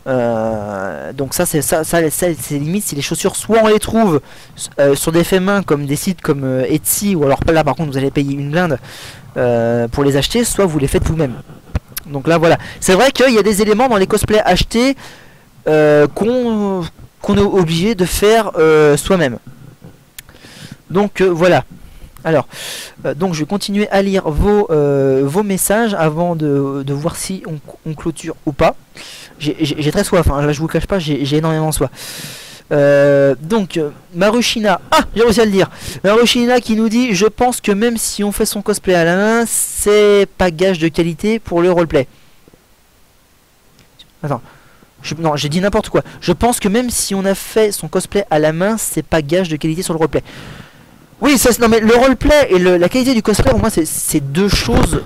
Donc ça c'est limite si les chaussures, soit on les trouve sur des faits main comme des sites comme Etsy, ou alors là par contre vous allez payer une blinde pour les acheter, soit vous les faites vous-même. Donc là voilà, c'est vrai qu'il y a des éléments dans les cosplays achetés qu'on est obligé de faire soi-même. Donc voilà. Alors, donc je vais continuer à lire vos messages avant de voir si on clôture ou pas. J'ai très soif, hein. Là je vous cache pas, j'ai énormément soif. Donc Marushina, j'ai réussi à le dire. Marushina qui nous dit: je pense que même si on fait son cosplay à la main, c'est pas gage de qualité pour le roleplay. Attends, non, j'ai dit n'importe quoi. Je pense que même si on a fait son cosplay à la main, c'est pas gage de qualité sur le roleplay. Oui, non mais le roleplay et la qualité du cosplay, pour moi c'est deux choses,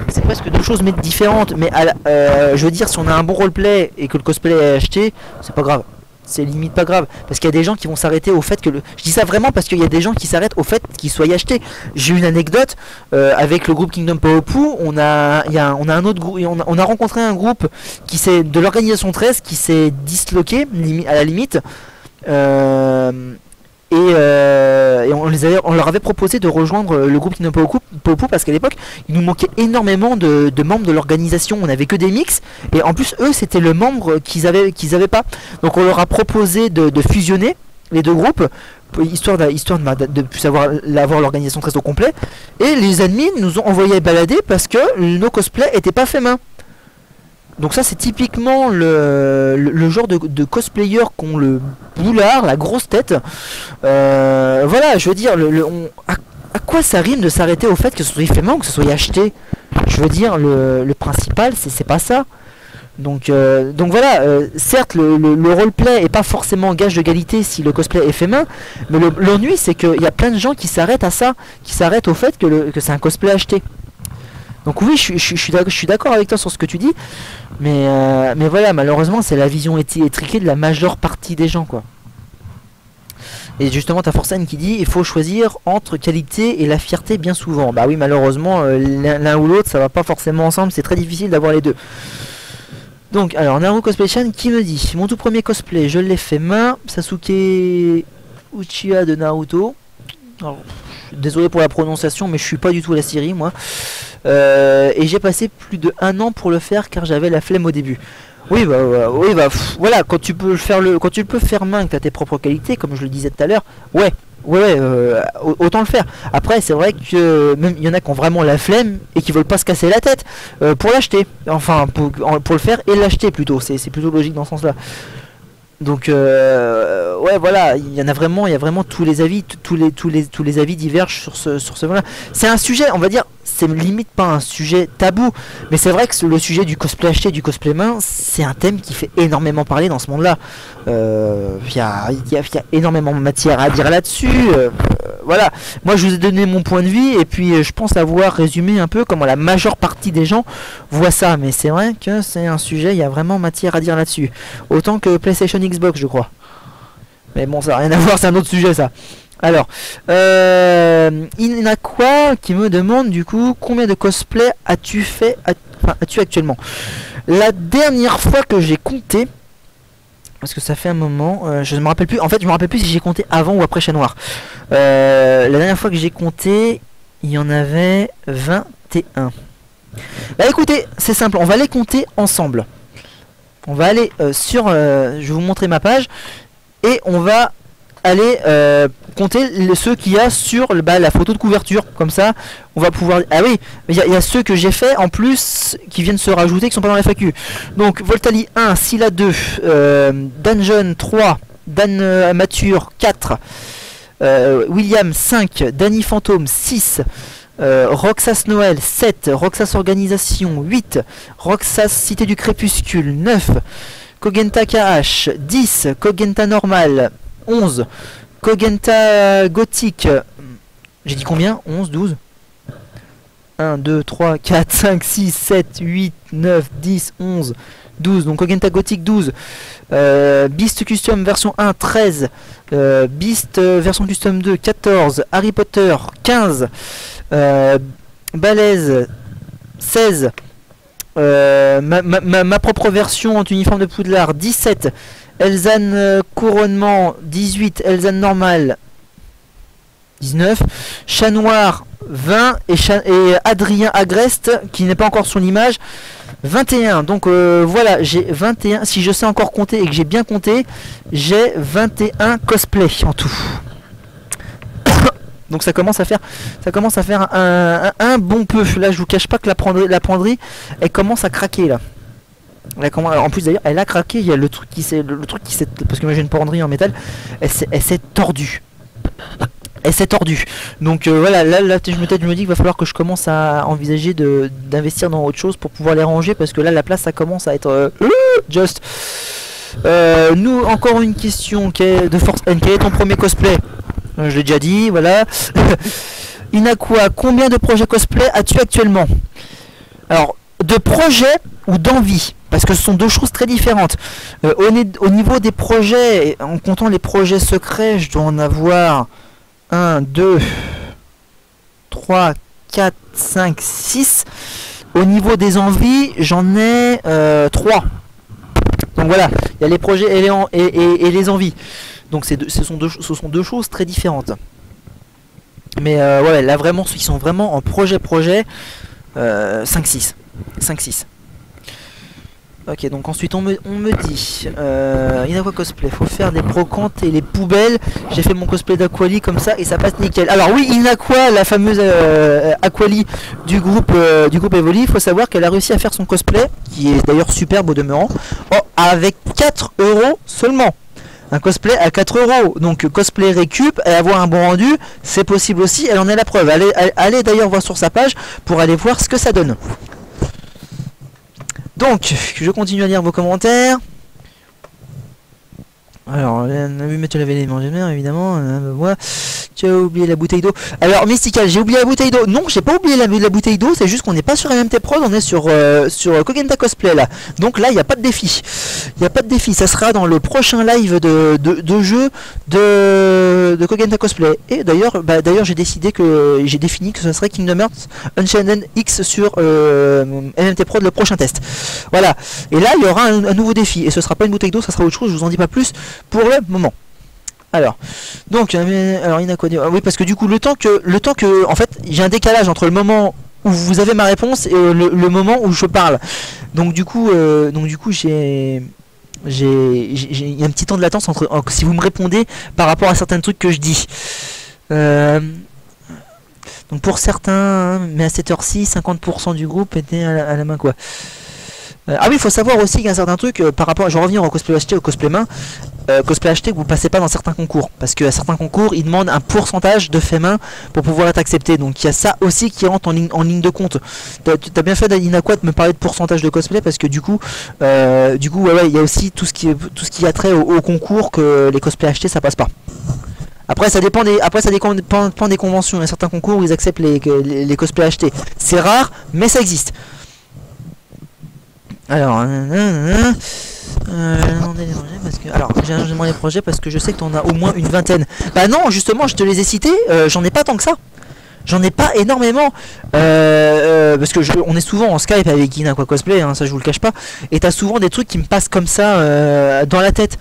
c'est presque deux choses mais différentes. Mais je veux dire, si on a un bon roleplay et que le cosplay est acheté, c'est pas grave. C'est limite pas grave, parce qu'il y a des gens qui vont s'arrêter au fait que je dis ça vraiment parce qu'il y a des gens qui s'arrêtent au fait qu'il soit acheté. J'ai une anecdote avec le groupe Kingdom Powerpu. On a un autre groupe, on a rencontré un groupe de l'organisation 13 qui s'est disloqué à la limite. Et on leur avait proposé de rejoindre le groupe Kingdom Powerpu parce qu'à l'époque il nous manquait énormément de membres de l'organisation. On avait que des mix, et en plus eux c'était le membre qu'ils avaient pas. Donc on leur a proposé de fusionner les deux groupes, histoire de plus avoir l'organisation très au complet. Et les admins nous ont envoyé balader parce que nos cosplays étaient pas faits main. Donc ça c'est typiquement le genre de cosplayer qui ont le boulard, la grosse tête. Voilà, je veux dire, à quoi ça rime de s'arrêter au fait que ce soit fait main ou que ce soit acheté? Je veux dire, le principal c'est pas ça. Donc voilà, certes le roleplay est pas forcément gage de qualité si le cosplay est fait main, mais l'ennui c'est qu'il y a plein de gens qui s'arrêtent à ça, qui s'arrêtent au fait que c'est un cosplay acheté. Donc oui, je suis d'accord avec toi sur ce que tu dis, mais voilà, malheureusement c'est la vision étriquée de la majeure partie des gens, quoi. Et justement t'as Forcane qui dit: il faut choisir entre qualité et la fierté bien souvent. Bah oui, malheureusement l'un ou l'autre ça va pas forcément ensemble, c'est très difficile d'avoir les deux. Donc alors Naru Cosplay Chan qui me dit: mon tout premier cosplay je l'ai fait main, Sasuke Uchiha de Naruto. Alors, désolé pour la prononciation, mais je suis pas du tout à la série moi. Et j'ai passé plus de 1 an pour le faire car j'avais la flemme au début. Oui voilà, quand tu peux faire main, que tu as tes propres qualités, comme je le disais tout à l'heure, autant le faire. Après c'est vrai que même il y en a qui ont vraiment la flemme et qui veulent pas se casser la tête pour l'acheter, enfin pour le faire et l'acheter plutôt, c'est plutôt logique dans ce sens là. Donc ouais voilà, il y a vraiment tous les avis, tous les avis divergent sur ce point là. C'est un sujet, on va dire, c'est limite pas un sujet tabou, mais c'est vrai que le sujet du cosplay acheté, du cosplay main, c'est un thème qui fait énormément parler dans ce monde là. Il y a énormément de matière à dire là-dessus. Voilà, moi je vous ai donné mon point de vue et puis je pense avoir résumé un peu comment la majeure partie des gens voient ça, mais c'est vrai que c'est un sujet, il y a vraiment matière à dire là-dessus, autant que PlayStation, Xbox je crois, mais bon ça n'a rien à voir, c'est un autre sujet ça. Alors Inakwa qui me demande du coup combien de cosplay as-tu fait, as-tu actuellement. La dernière fois que j'ai compté, Parce que ça fait un moment, je ne me rappelle plus. En fait, je me rappelle plus si j'ai compté avant ou après Chat Noir. La dernière fois que j'ai compté, il y en avait 21. Bah écoutez, c'est simple, on va les compter ensemble. On va aller sur... je vais vous montrer ma page. Et on va aller compter ceux qu'il y a sur la photo de couverture. Comme ça, on va pouvoir... Ah oui, il y a ceux que j'ai fait en plus qui viennent se rajouter, qui sont pas dans la FAQ. Donc Voltali 1, Scylla 2, Dungeon 3, Dan Mature 4, William 5, Danny Fantôme 6, Roxas Noël 7, Roxas Organisation 8, Roxas Cité du Crépuscule 9, Kogenta KH 10, Kogenta Normal 11, Kogenta Gothique, j'ai dit combien? 11, 12 1, 2, 3, 4, 5, 6, 7, 8, 9, 10, 11, 12, donc Kogenta Gothique 12, Beast Custom version 1, 13, Beast version Custom 2, 14, Harry Potter 15, Balèze 16, ma propre version en uniforme de Poudlard 17, Elzane couronnement 18, Elzane normal 19, Chat Noir 20 et Adrien Agreste qui n'est pas encore sur l'image 21. Donc voilà, j'ai 21. Si je sais encore compter et que j'ai bien compté, j'ai 21 cosplays en tout. Donc ça commence à faire un bon peu. Là je vous cache pas que la penderie elle commence à craquer là. En plus d'ailleurs elle a craqué. Il y a le truc qui s'est parce que moi j'ai une penderie en métal, elle s'est tordue. Elle s'est tordue. Donc voilà, là je me dis qu'il va falloir que je commence à envisager d'investir dans autre chose pour pouvoir les ranger, parce que là la place ça commence à être just. Nous encore une question de Force N. Quel est ton premier cosplay? Je l'ai déjà dit, voilà. Inaqua, combien de projets cosplay as-tu actuellement? Alors, de projets ou d'envie, parce que ce sont deux choses très différentes. Au niveau des projets, en comptant les projets secrets, je dois en avoir 1, 2, 3, 4, 5, 6. Au niveau des envies, j'en ai 3. Donc voilà, il y a les projets et les envies. Donc ce sont deux choses très différentes. Mais ouais, là vraiment, ceux qui sont vraiment en projet, 5-6. 5-6. Ok, donc ensuite on me dit Inaqua cosplay, faut faire des brocantes et les poubelles. J'ai fait mon cosplay d'Aquali comme ça et ça passe nickel. Alors oui, Inaqua, la fameuse Aquali du groupe Evoli, il faut savoir qu'elle a réussi à faire son cosplay, qui est d'ailleurs superbe au demeurant, avec 4 € seulement. Un cosplay à 4 €. Donc cosplay récup et avoir un bon rendu, c'est possible aussi, elle en est la preuve. Allez d'ailleurs voir sur sa page pour aller voir ce que ça donne. Donc, je continue à lire vos commentaires. Alors, oui, mais tu l'avais les manger bien, évidemment. Voilà. Tu as oublié la bouteille d'eau. Alors, Mystical, j'ai oublié la bouteille d'eau. Non, j'ai pas oublié la bouteille d'eau. C'est juste qu'on n'est pas sur MMT Prod, on est sur Kogenta Cosplay là. Donc là, il n'y a pas de défi. Il n'y a pas de défi. Ça sera dans le prochain live de jeu de Kogenta Cosplay. Et d'ailleurs, j'ai défini que ce serait Kingdom Hearts Unchained X sur MMT Prod le prochain test. Voilà. Et là, il y aura un nouveau défi. Et ce sera pas une bouteille d'eau, ça sera autre chose. Je vous en dis pas plus pour le moment. Alors Inaqua, oui, parce que du coup le temps que en fait j'ai un décalage entre le moment où vous avez ma réponse et le moment où je parle. Donc du coup j'ai un petit temps de latence entre si vous me répondez par rapport à certains trucs que je dis. Donc pour certains, mais à cette heure-ci, 50% du groupe était à la main quoi. Ah oui, il faut savoir aussi qu'il y a un certain truc par rapport, je vais revenir au cosplay acheté, au cosplay main. Cosplay acheté que vous passez pas dans certains concours, parce que à certains concours ils demandent un pourcentage de fait main pour pouvoir être accepté. Donc il y a ça aussi qui rentre en ligne de compte. T'as bien fait d'Inaqua de me parler de pourcentage de cosplay, parce que du coup ouais, il y a aussi tout ce qui a trait au concours, que les cosplays achetés ça passe pas. Après ça dépend des conventions. Il y a certains concours où ils acceptent les cosplays achetés. C'est rare, mais ça existe. Alors, alors j'ai demandé les projets parce que je sais que tu en as au moins une vingtaine. Bah non, justement, je te les ai cités, j'en ai pas tant que ça. J'en ai pas énormément. Parce que on est souvent en Skype avec Inaqua Cosplay, hein, ça je vous le cache pas. Et t'as souvent des trucs qui me passent comme ça dans la tête.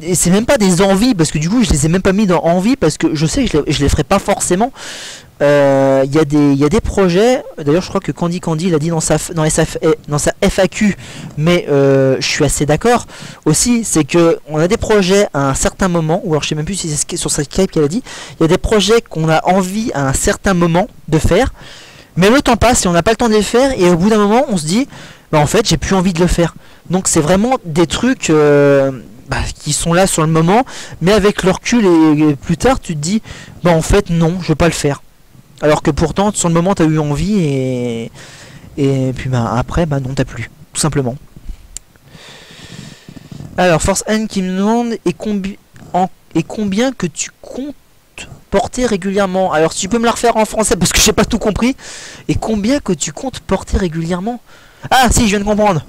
Et c'est même pas des envies, parce que du coup je les ai même pas mis dans envie, parce que je sais que je les ferai pas forcément. Il y a des projets, d'ailleurs je crois que Candy l'a dit dans sa FAQ, mais je suis assez d'accord aussi, c'est que on a des projets à un certain moment, ou alors je sais même plus si c'est sur sa Skype qu'elle a dit, il y a des projets qu'on a envie à un certain moment de faire, mais le temps passe et on n'a pas le temps de les faire, et au bout d'un moment on se dit, bah en fait j'ai plus envie de le faire. Donc c'est vraiment des trucs qui sont là sur le moment, mais avec le recul et plus tard tu te dis, bah en fait non, je vais pas le faire. Alors que pourtant sur le moment t'as eu envie et puis bah après bah non t'as plus, tout simplement. Alors Force N qui me demande et combien que tu comptes porter régulièrement. Alors si tu peux me la refaire en français parce que j'ai pas tout compris. Et combien que tu comptes porter régulièrement? Ah si, je viens de comprendre.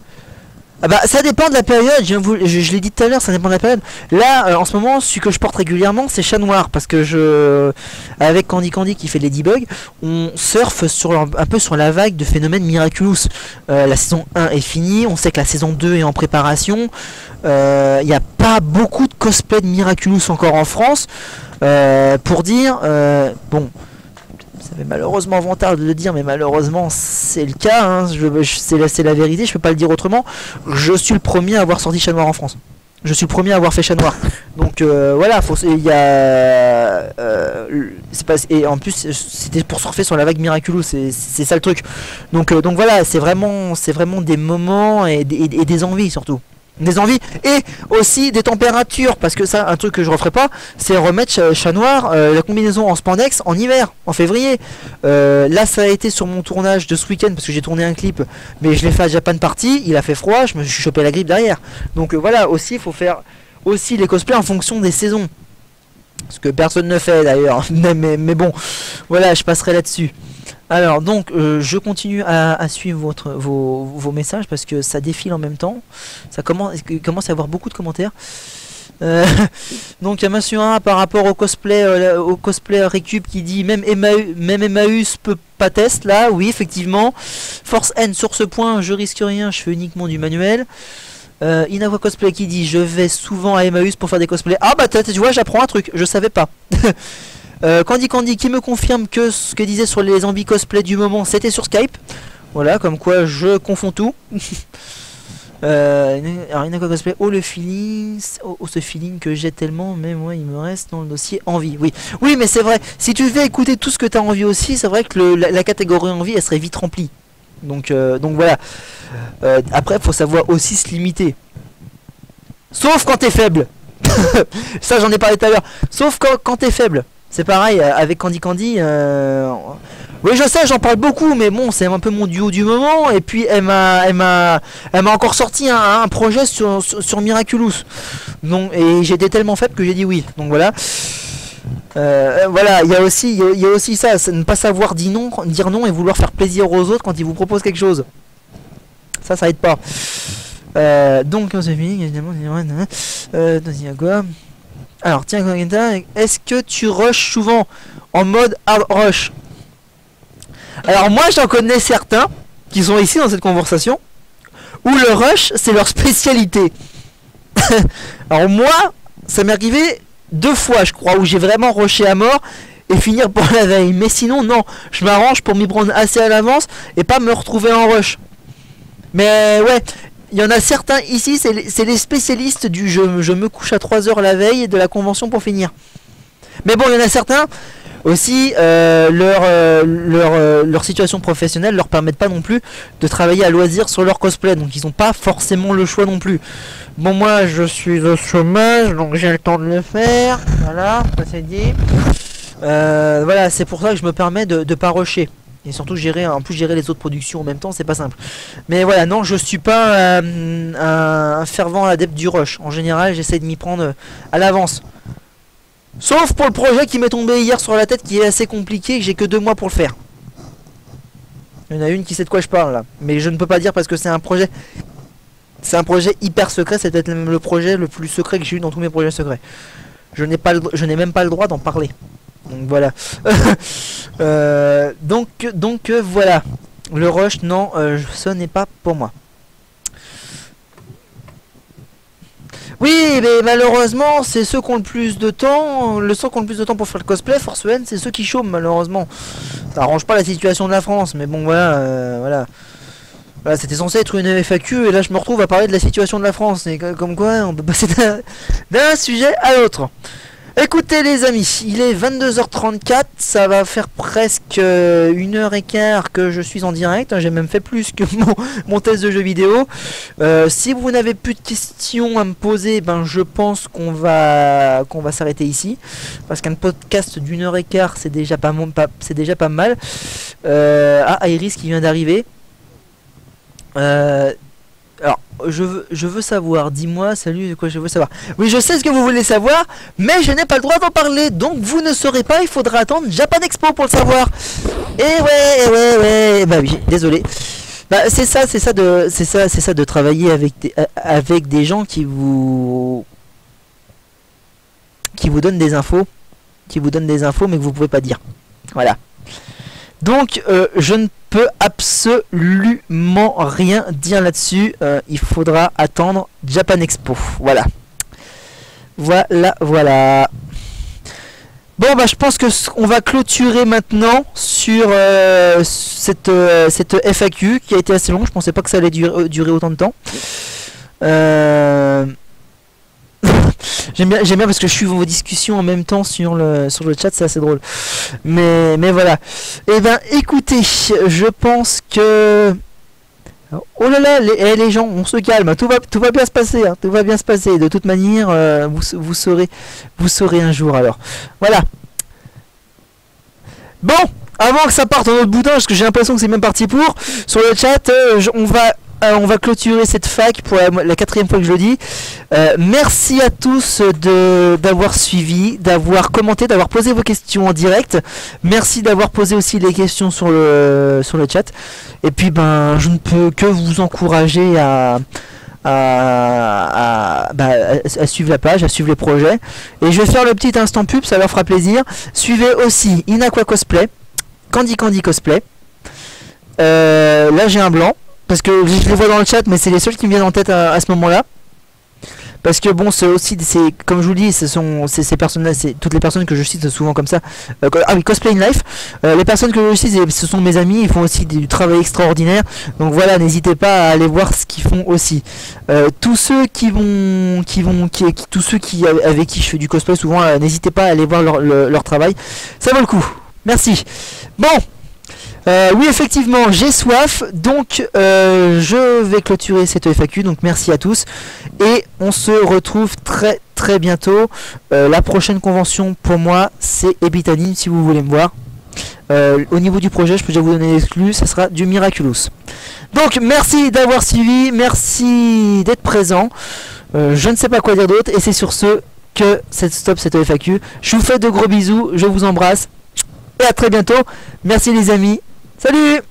Ah bah ça dépend de la période, je l'ai dit tout à l'heure, ça dépend de la période. Là en ce moment celui que je porte régulièrement c'est Chat Noir, parce que avec Candy qui fait Ladybug, on surfe un peu sur la vague de phénomènes Miraculous. La saison 1 est finie, on sait que la saison 2 est en préparation. Il n'y a pas beaucoup de cosplay de Miraculous encore en France. Pour dire, bon, ça fait malheureusement vantard de le dire, mais malheureusement c'est le cas, hein. C'est la vérité, je peux pas le dire autrement. Je suis le premier à avoir sorti Chat Noir en France. Je suis le premier à avoir fait Chat Noir. Donc voilà, il y a et en plus c'était pour surfer sur la vague Miraculous, c'est ça le truc. Donc voilà, c'est vraiment des moments et des envies surtout. Des envies et aussi des températures, parce que ça, un truc que je referai pas, c'est remettre Chat Noir, la combinaison en spandex en hiver, en février. Là ça a été sur mon tournage de ce week-end, parce que j'ai tourné un clip, mais je l'ai fait à Japan Party, il a fait froid, je me suis chopé la grippe derrière. Donc voilà, aussi il faut faire aussi les cosplays en fonction des saisons, ce que personne ne fait d'ailleurs. mais bon, voilà, je passerai là-dessus. Alors donc je continue à suivre vos messages parce que ça défile en même temps. Ça commence à y avoir beaucoup de commentaires. Donc il y a Massura par rapport au cosplay Récup qui dit même Emmaüs peut pas test là. Oui effectivement. Force N sur ce point, je risque rien, je fais uniquement du manuel. Inaqua Cosplay qui dit je vais souvent à Emmaüs pour faire des cosplays. Ah bah tu vois, j'apprends un truc, je savais pas. Candy qui me confirme que ce que disait sur les envies cosplay du moment c'était sur Skype. Voilà, comme quoi je confonds tout. Alors Inaqua Cosplay, oh le feeling, oh ce feeling que j'ai tellement, mais moi il me reste dans le dossier envie. Oui mais c'est vrai, si tu fais écouter tout ce que tu as envie aussi, c'est vrai que la catégorie envie elle serait vite remplie. Donc voilà. Après faut savoir aussi se limiter. Sauf quand t'es faible. Ça j'en ai parlé tout à l'heure. Sauf quand t'es faible. C'est pareil avec Candy. Oui, je sais, j'en parle beaucoup, mais bon, c'est un peu mon duo du moment. Et puis elle m'a encore sorti un projet sur Miraculous. Donc, et j'étais tellement faible que j'ai dit oui. Donc voilà. Voilà, il y a aussi ça, ne pas savoir dire non et vouloir faire plaisir aux autres quand ils vous proposent quelque chose. Ça aide pas. Donc c'est fini, évidemment. Alors tiens, est-ce que tu rushes souvent en mode hard rush? Alors moi j'en connais certains qui sont ici dans cette conversation où le rush c'est leur spécialité. Alors moi ça m'est arrivé 2 fois je crois où j'ai vraiment rushé à mort et finir pour la veille. Mais sinon non, je m'arrange pour m'y prendre assez à l'avance et pas me retrouver en rush. Mais ouais, il y en a certains ici, c'est les spécialistes du je me couche à 3 h la veille de la convention pour finir. Mais bon, il y en a certains aussi, leur situation professionnelle leur permettent pas non plus de travailler à loisir sur leur cosplay. Donc ils n'ont pas forcément le choix non plus. Bon, moi je suis au chômage, donc j'ai le temps de le faire. Voilà, ça c'est dit. Voilà, c'est pour ça que je me permets de pas rusher. Et surtout gérer les autres productions en même temps, c'est pas simple. Mais voilà, non, je suis pas un fervent adepte du rush. En général, j'essaie de m'y prendre à l'avance. Sauf pour le projet qui m'est tombé hier sur la tête, qui est assez compliqué, que j'ai que 2 mois pour le faire. Il y en a une qui sait de quoi je parle là. Mais je ne peux pas dire parce que c'est un projet... C'est un projet hyper secret, c'est peut-être même le projet le plus secret que j'ai eu dans tous mes projets secrets. Je n'ai même pas le droit d'en parler. Donc voilà. Donc voilà. Le rush, non, ce n'est pas pour moi. Oui, mais malheureusement, c'est ceux qui ont le plus de temps. Ceux qui ont le plus de temps pour faire le cosplay, Force One, c'est ceux qui chôment, malheureusement. Ça arrange pas la situation de la France, mais bon, voilà, voilà. Voilà, c'était censé être une FAQ, et là je me retrouve à parler de la situation de la France. Et comme quoi, on peut passer d'un sujet à l'autre. Écoutez les amis, il est 22h34, ça va faire presque 1h15 que je suis en direct, j'ai même fait plus que mon test de jeu vidéo. Si vous n'avez plus de questions à me poser, ben je pense qu'on va s'arrêter ici, parce qu'un podcast d'1h15 c'est déjà pas mal. Ah, Iris qui vient d'arriver. Alors, je veux savoir, dis-moi, salut, de quoi je veux savoir. Oui, je sais ce que vous voulez savoir, mais je n'ai pas le droit d'en parler, donc vous ne saurez pas, il faudra attendre Japan Expo pour le savoir. Et ouais, bah oui, désolé. Bah c'est ça de travailler avec des gens qui vous donnent des infos, mais que vous pouvez pas dire. Voilà. Donc je ne peux absolument rien dire là-dessus. Il faudra attendre Japan Expo. Voilà. Voilà. Bon bah je pense que on va clôturer maintenant sur cette FAQ qui a été assez longue. Je pensais pas que ça allait durer autant de temps. J'aime bien parce que je suis vos discussions en même temps sur le chat, c'est assez drôle. Mais voilà. Et ben écoutez, je pense que oh là là, les gens, on se calme, tout va bien se passer, hein, tout va bien se passer. De toute manière, vous saurez un jour alors. Voilà. Bon, avant que ça parte en autre boudin, parce que j'ai l'impression que c'est même parti pour, sur le chat, on va clôturer cette fac pour la 4e fois que je le dis. Merci à tous d'avoir suivi, d'avoir commenté, d'avoir posé vos questions en direct. Merci d'avoir posé aussi les questions sur le chat. Et puis ben je ne peux que vous encourager à suivre la page, à suivre les projets. Et je vais faire le petit instant pub, ça leur fera plaisir. Suivez aussi Inaqua Cosplay, Candy Cosplay. Là j'ai un blanc. Parce que je les vois dans le chat, mais c'est les seuls qui me viennent en tête à ce moment-là. Parce que bon, c'est aussi, comme je vous le dis, ces personnes-là, toutes les personnes que je cite souvent comme ça. Ah oui, Cosplay in Life. Les personnes que je cite, ce sont mes amis, ils font aussi du travail extraordinaire. Donc voilà, n'hésitez pas à aller voir ce qu'ils font aussi. Tous ceux avec qui je fais du cosplay, souvent, n'hésitez pas à aller voir leur travail. Ça vaut le coup. Merci. Bon. Oui effectivement j'ai soif, donc je vais clôturer cette FAQ, donc merci à tous et on se retrouve très bientôt. La prochaine convention pour moi c'est Ebitanime si vous voulez me voir. Au niveau du projet je peux déjà vous donner l'exclu, ça sera du Miraculous. Donc merci d'avoir suivi, merci d'être présent, je ne sais pas quoi dire d'autre et c'est sur ce que stop cette FAQ. Je vous fais de gros bisous, je vous embrasse et à très bientôt, merci les amis. Salut!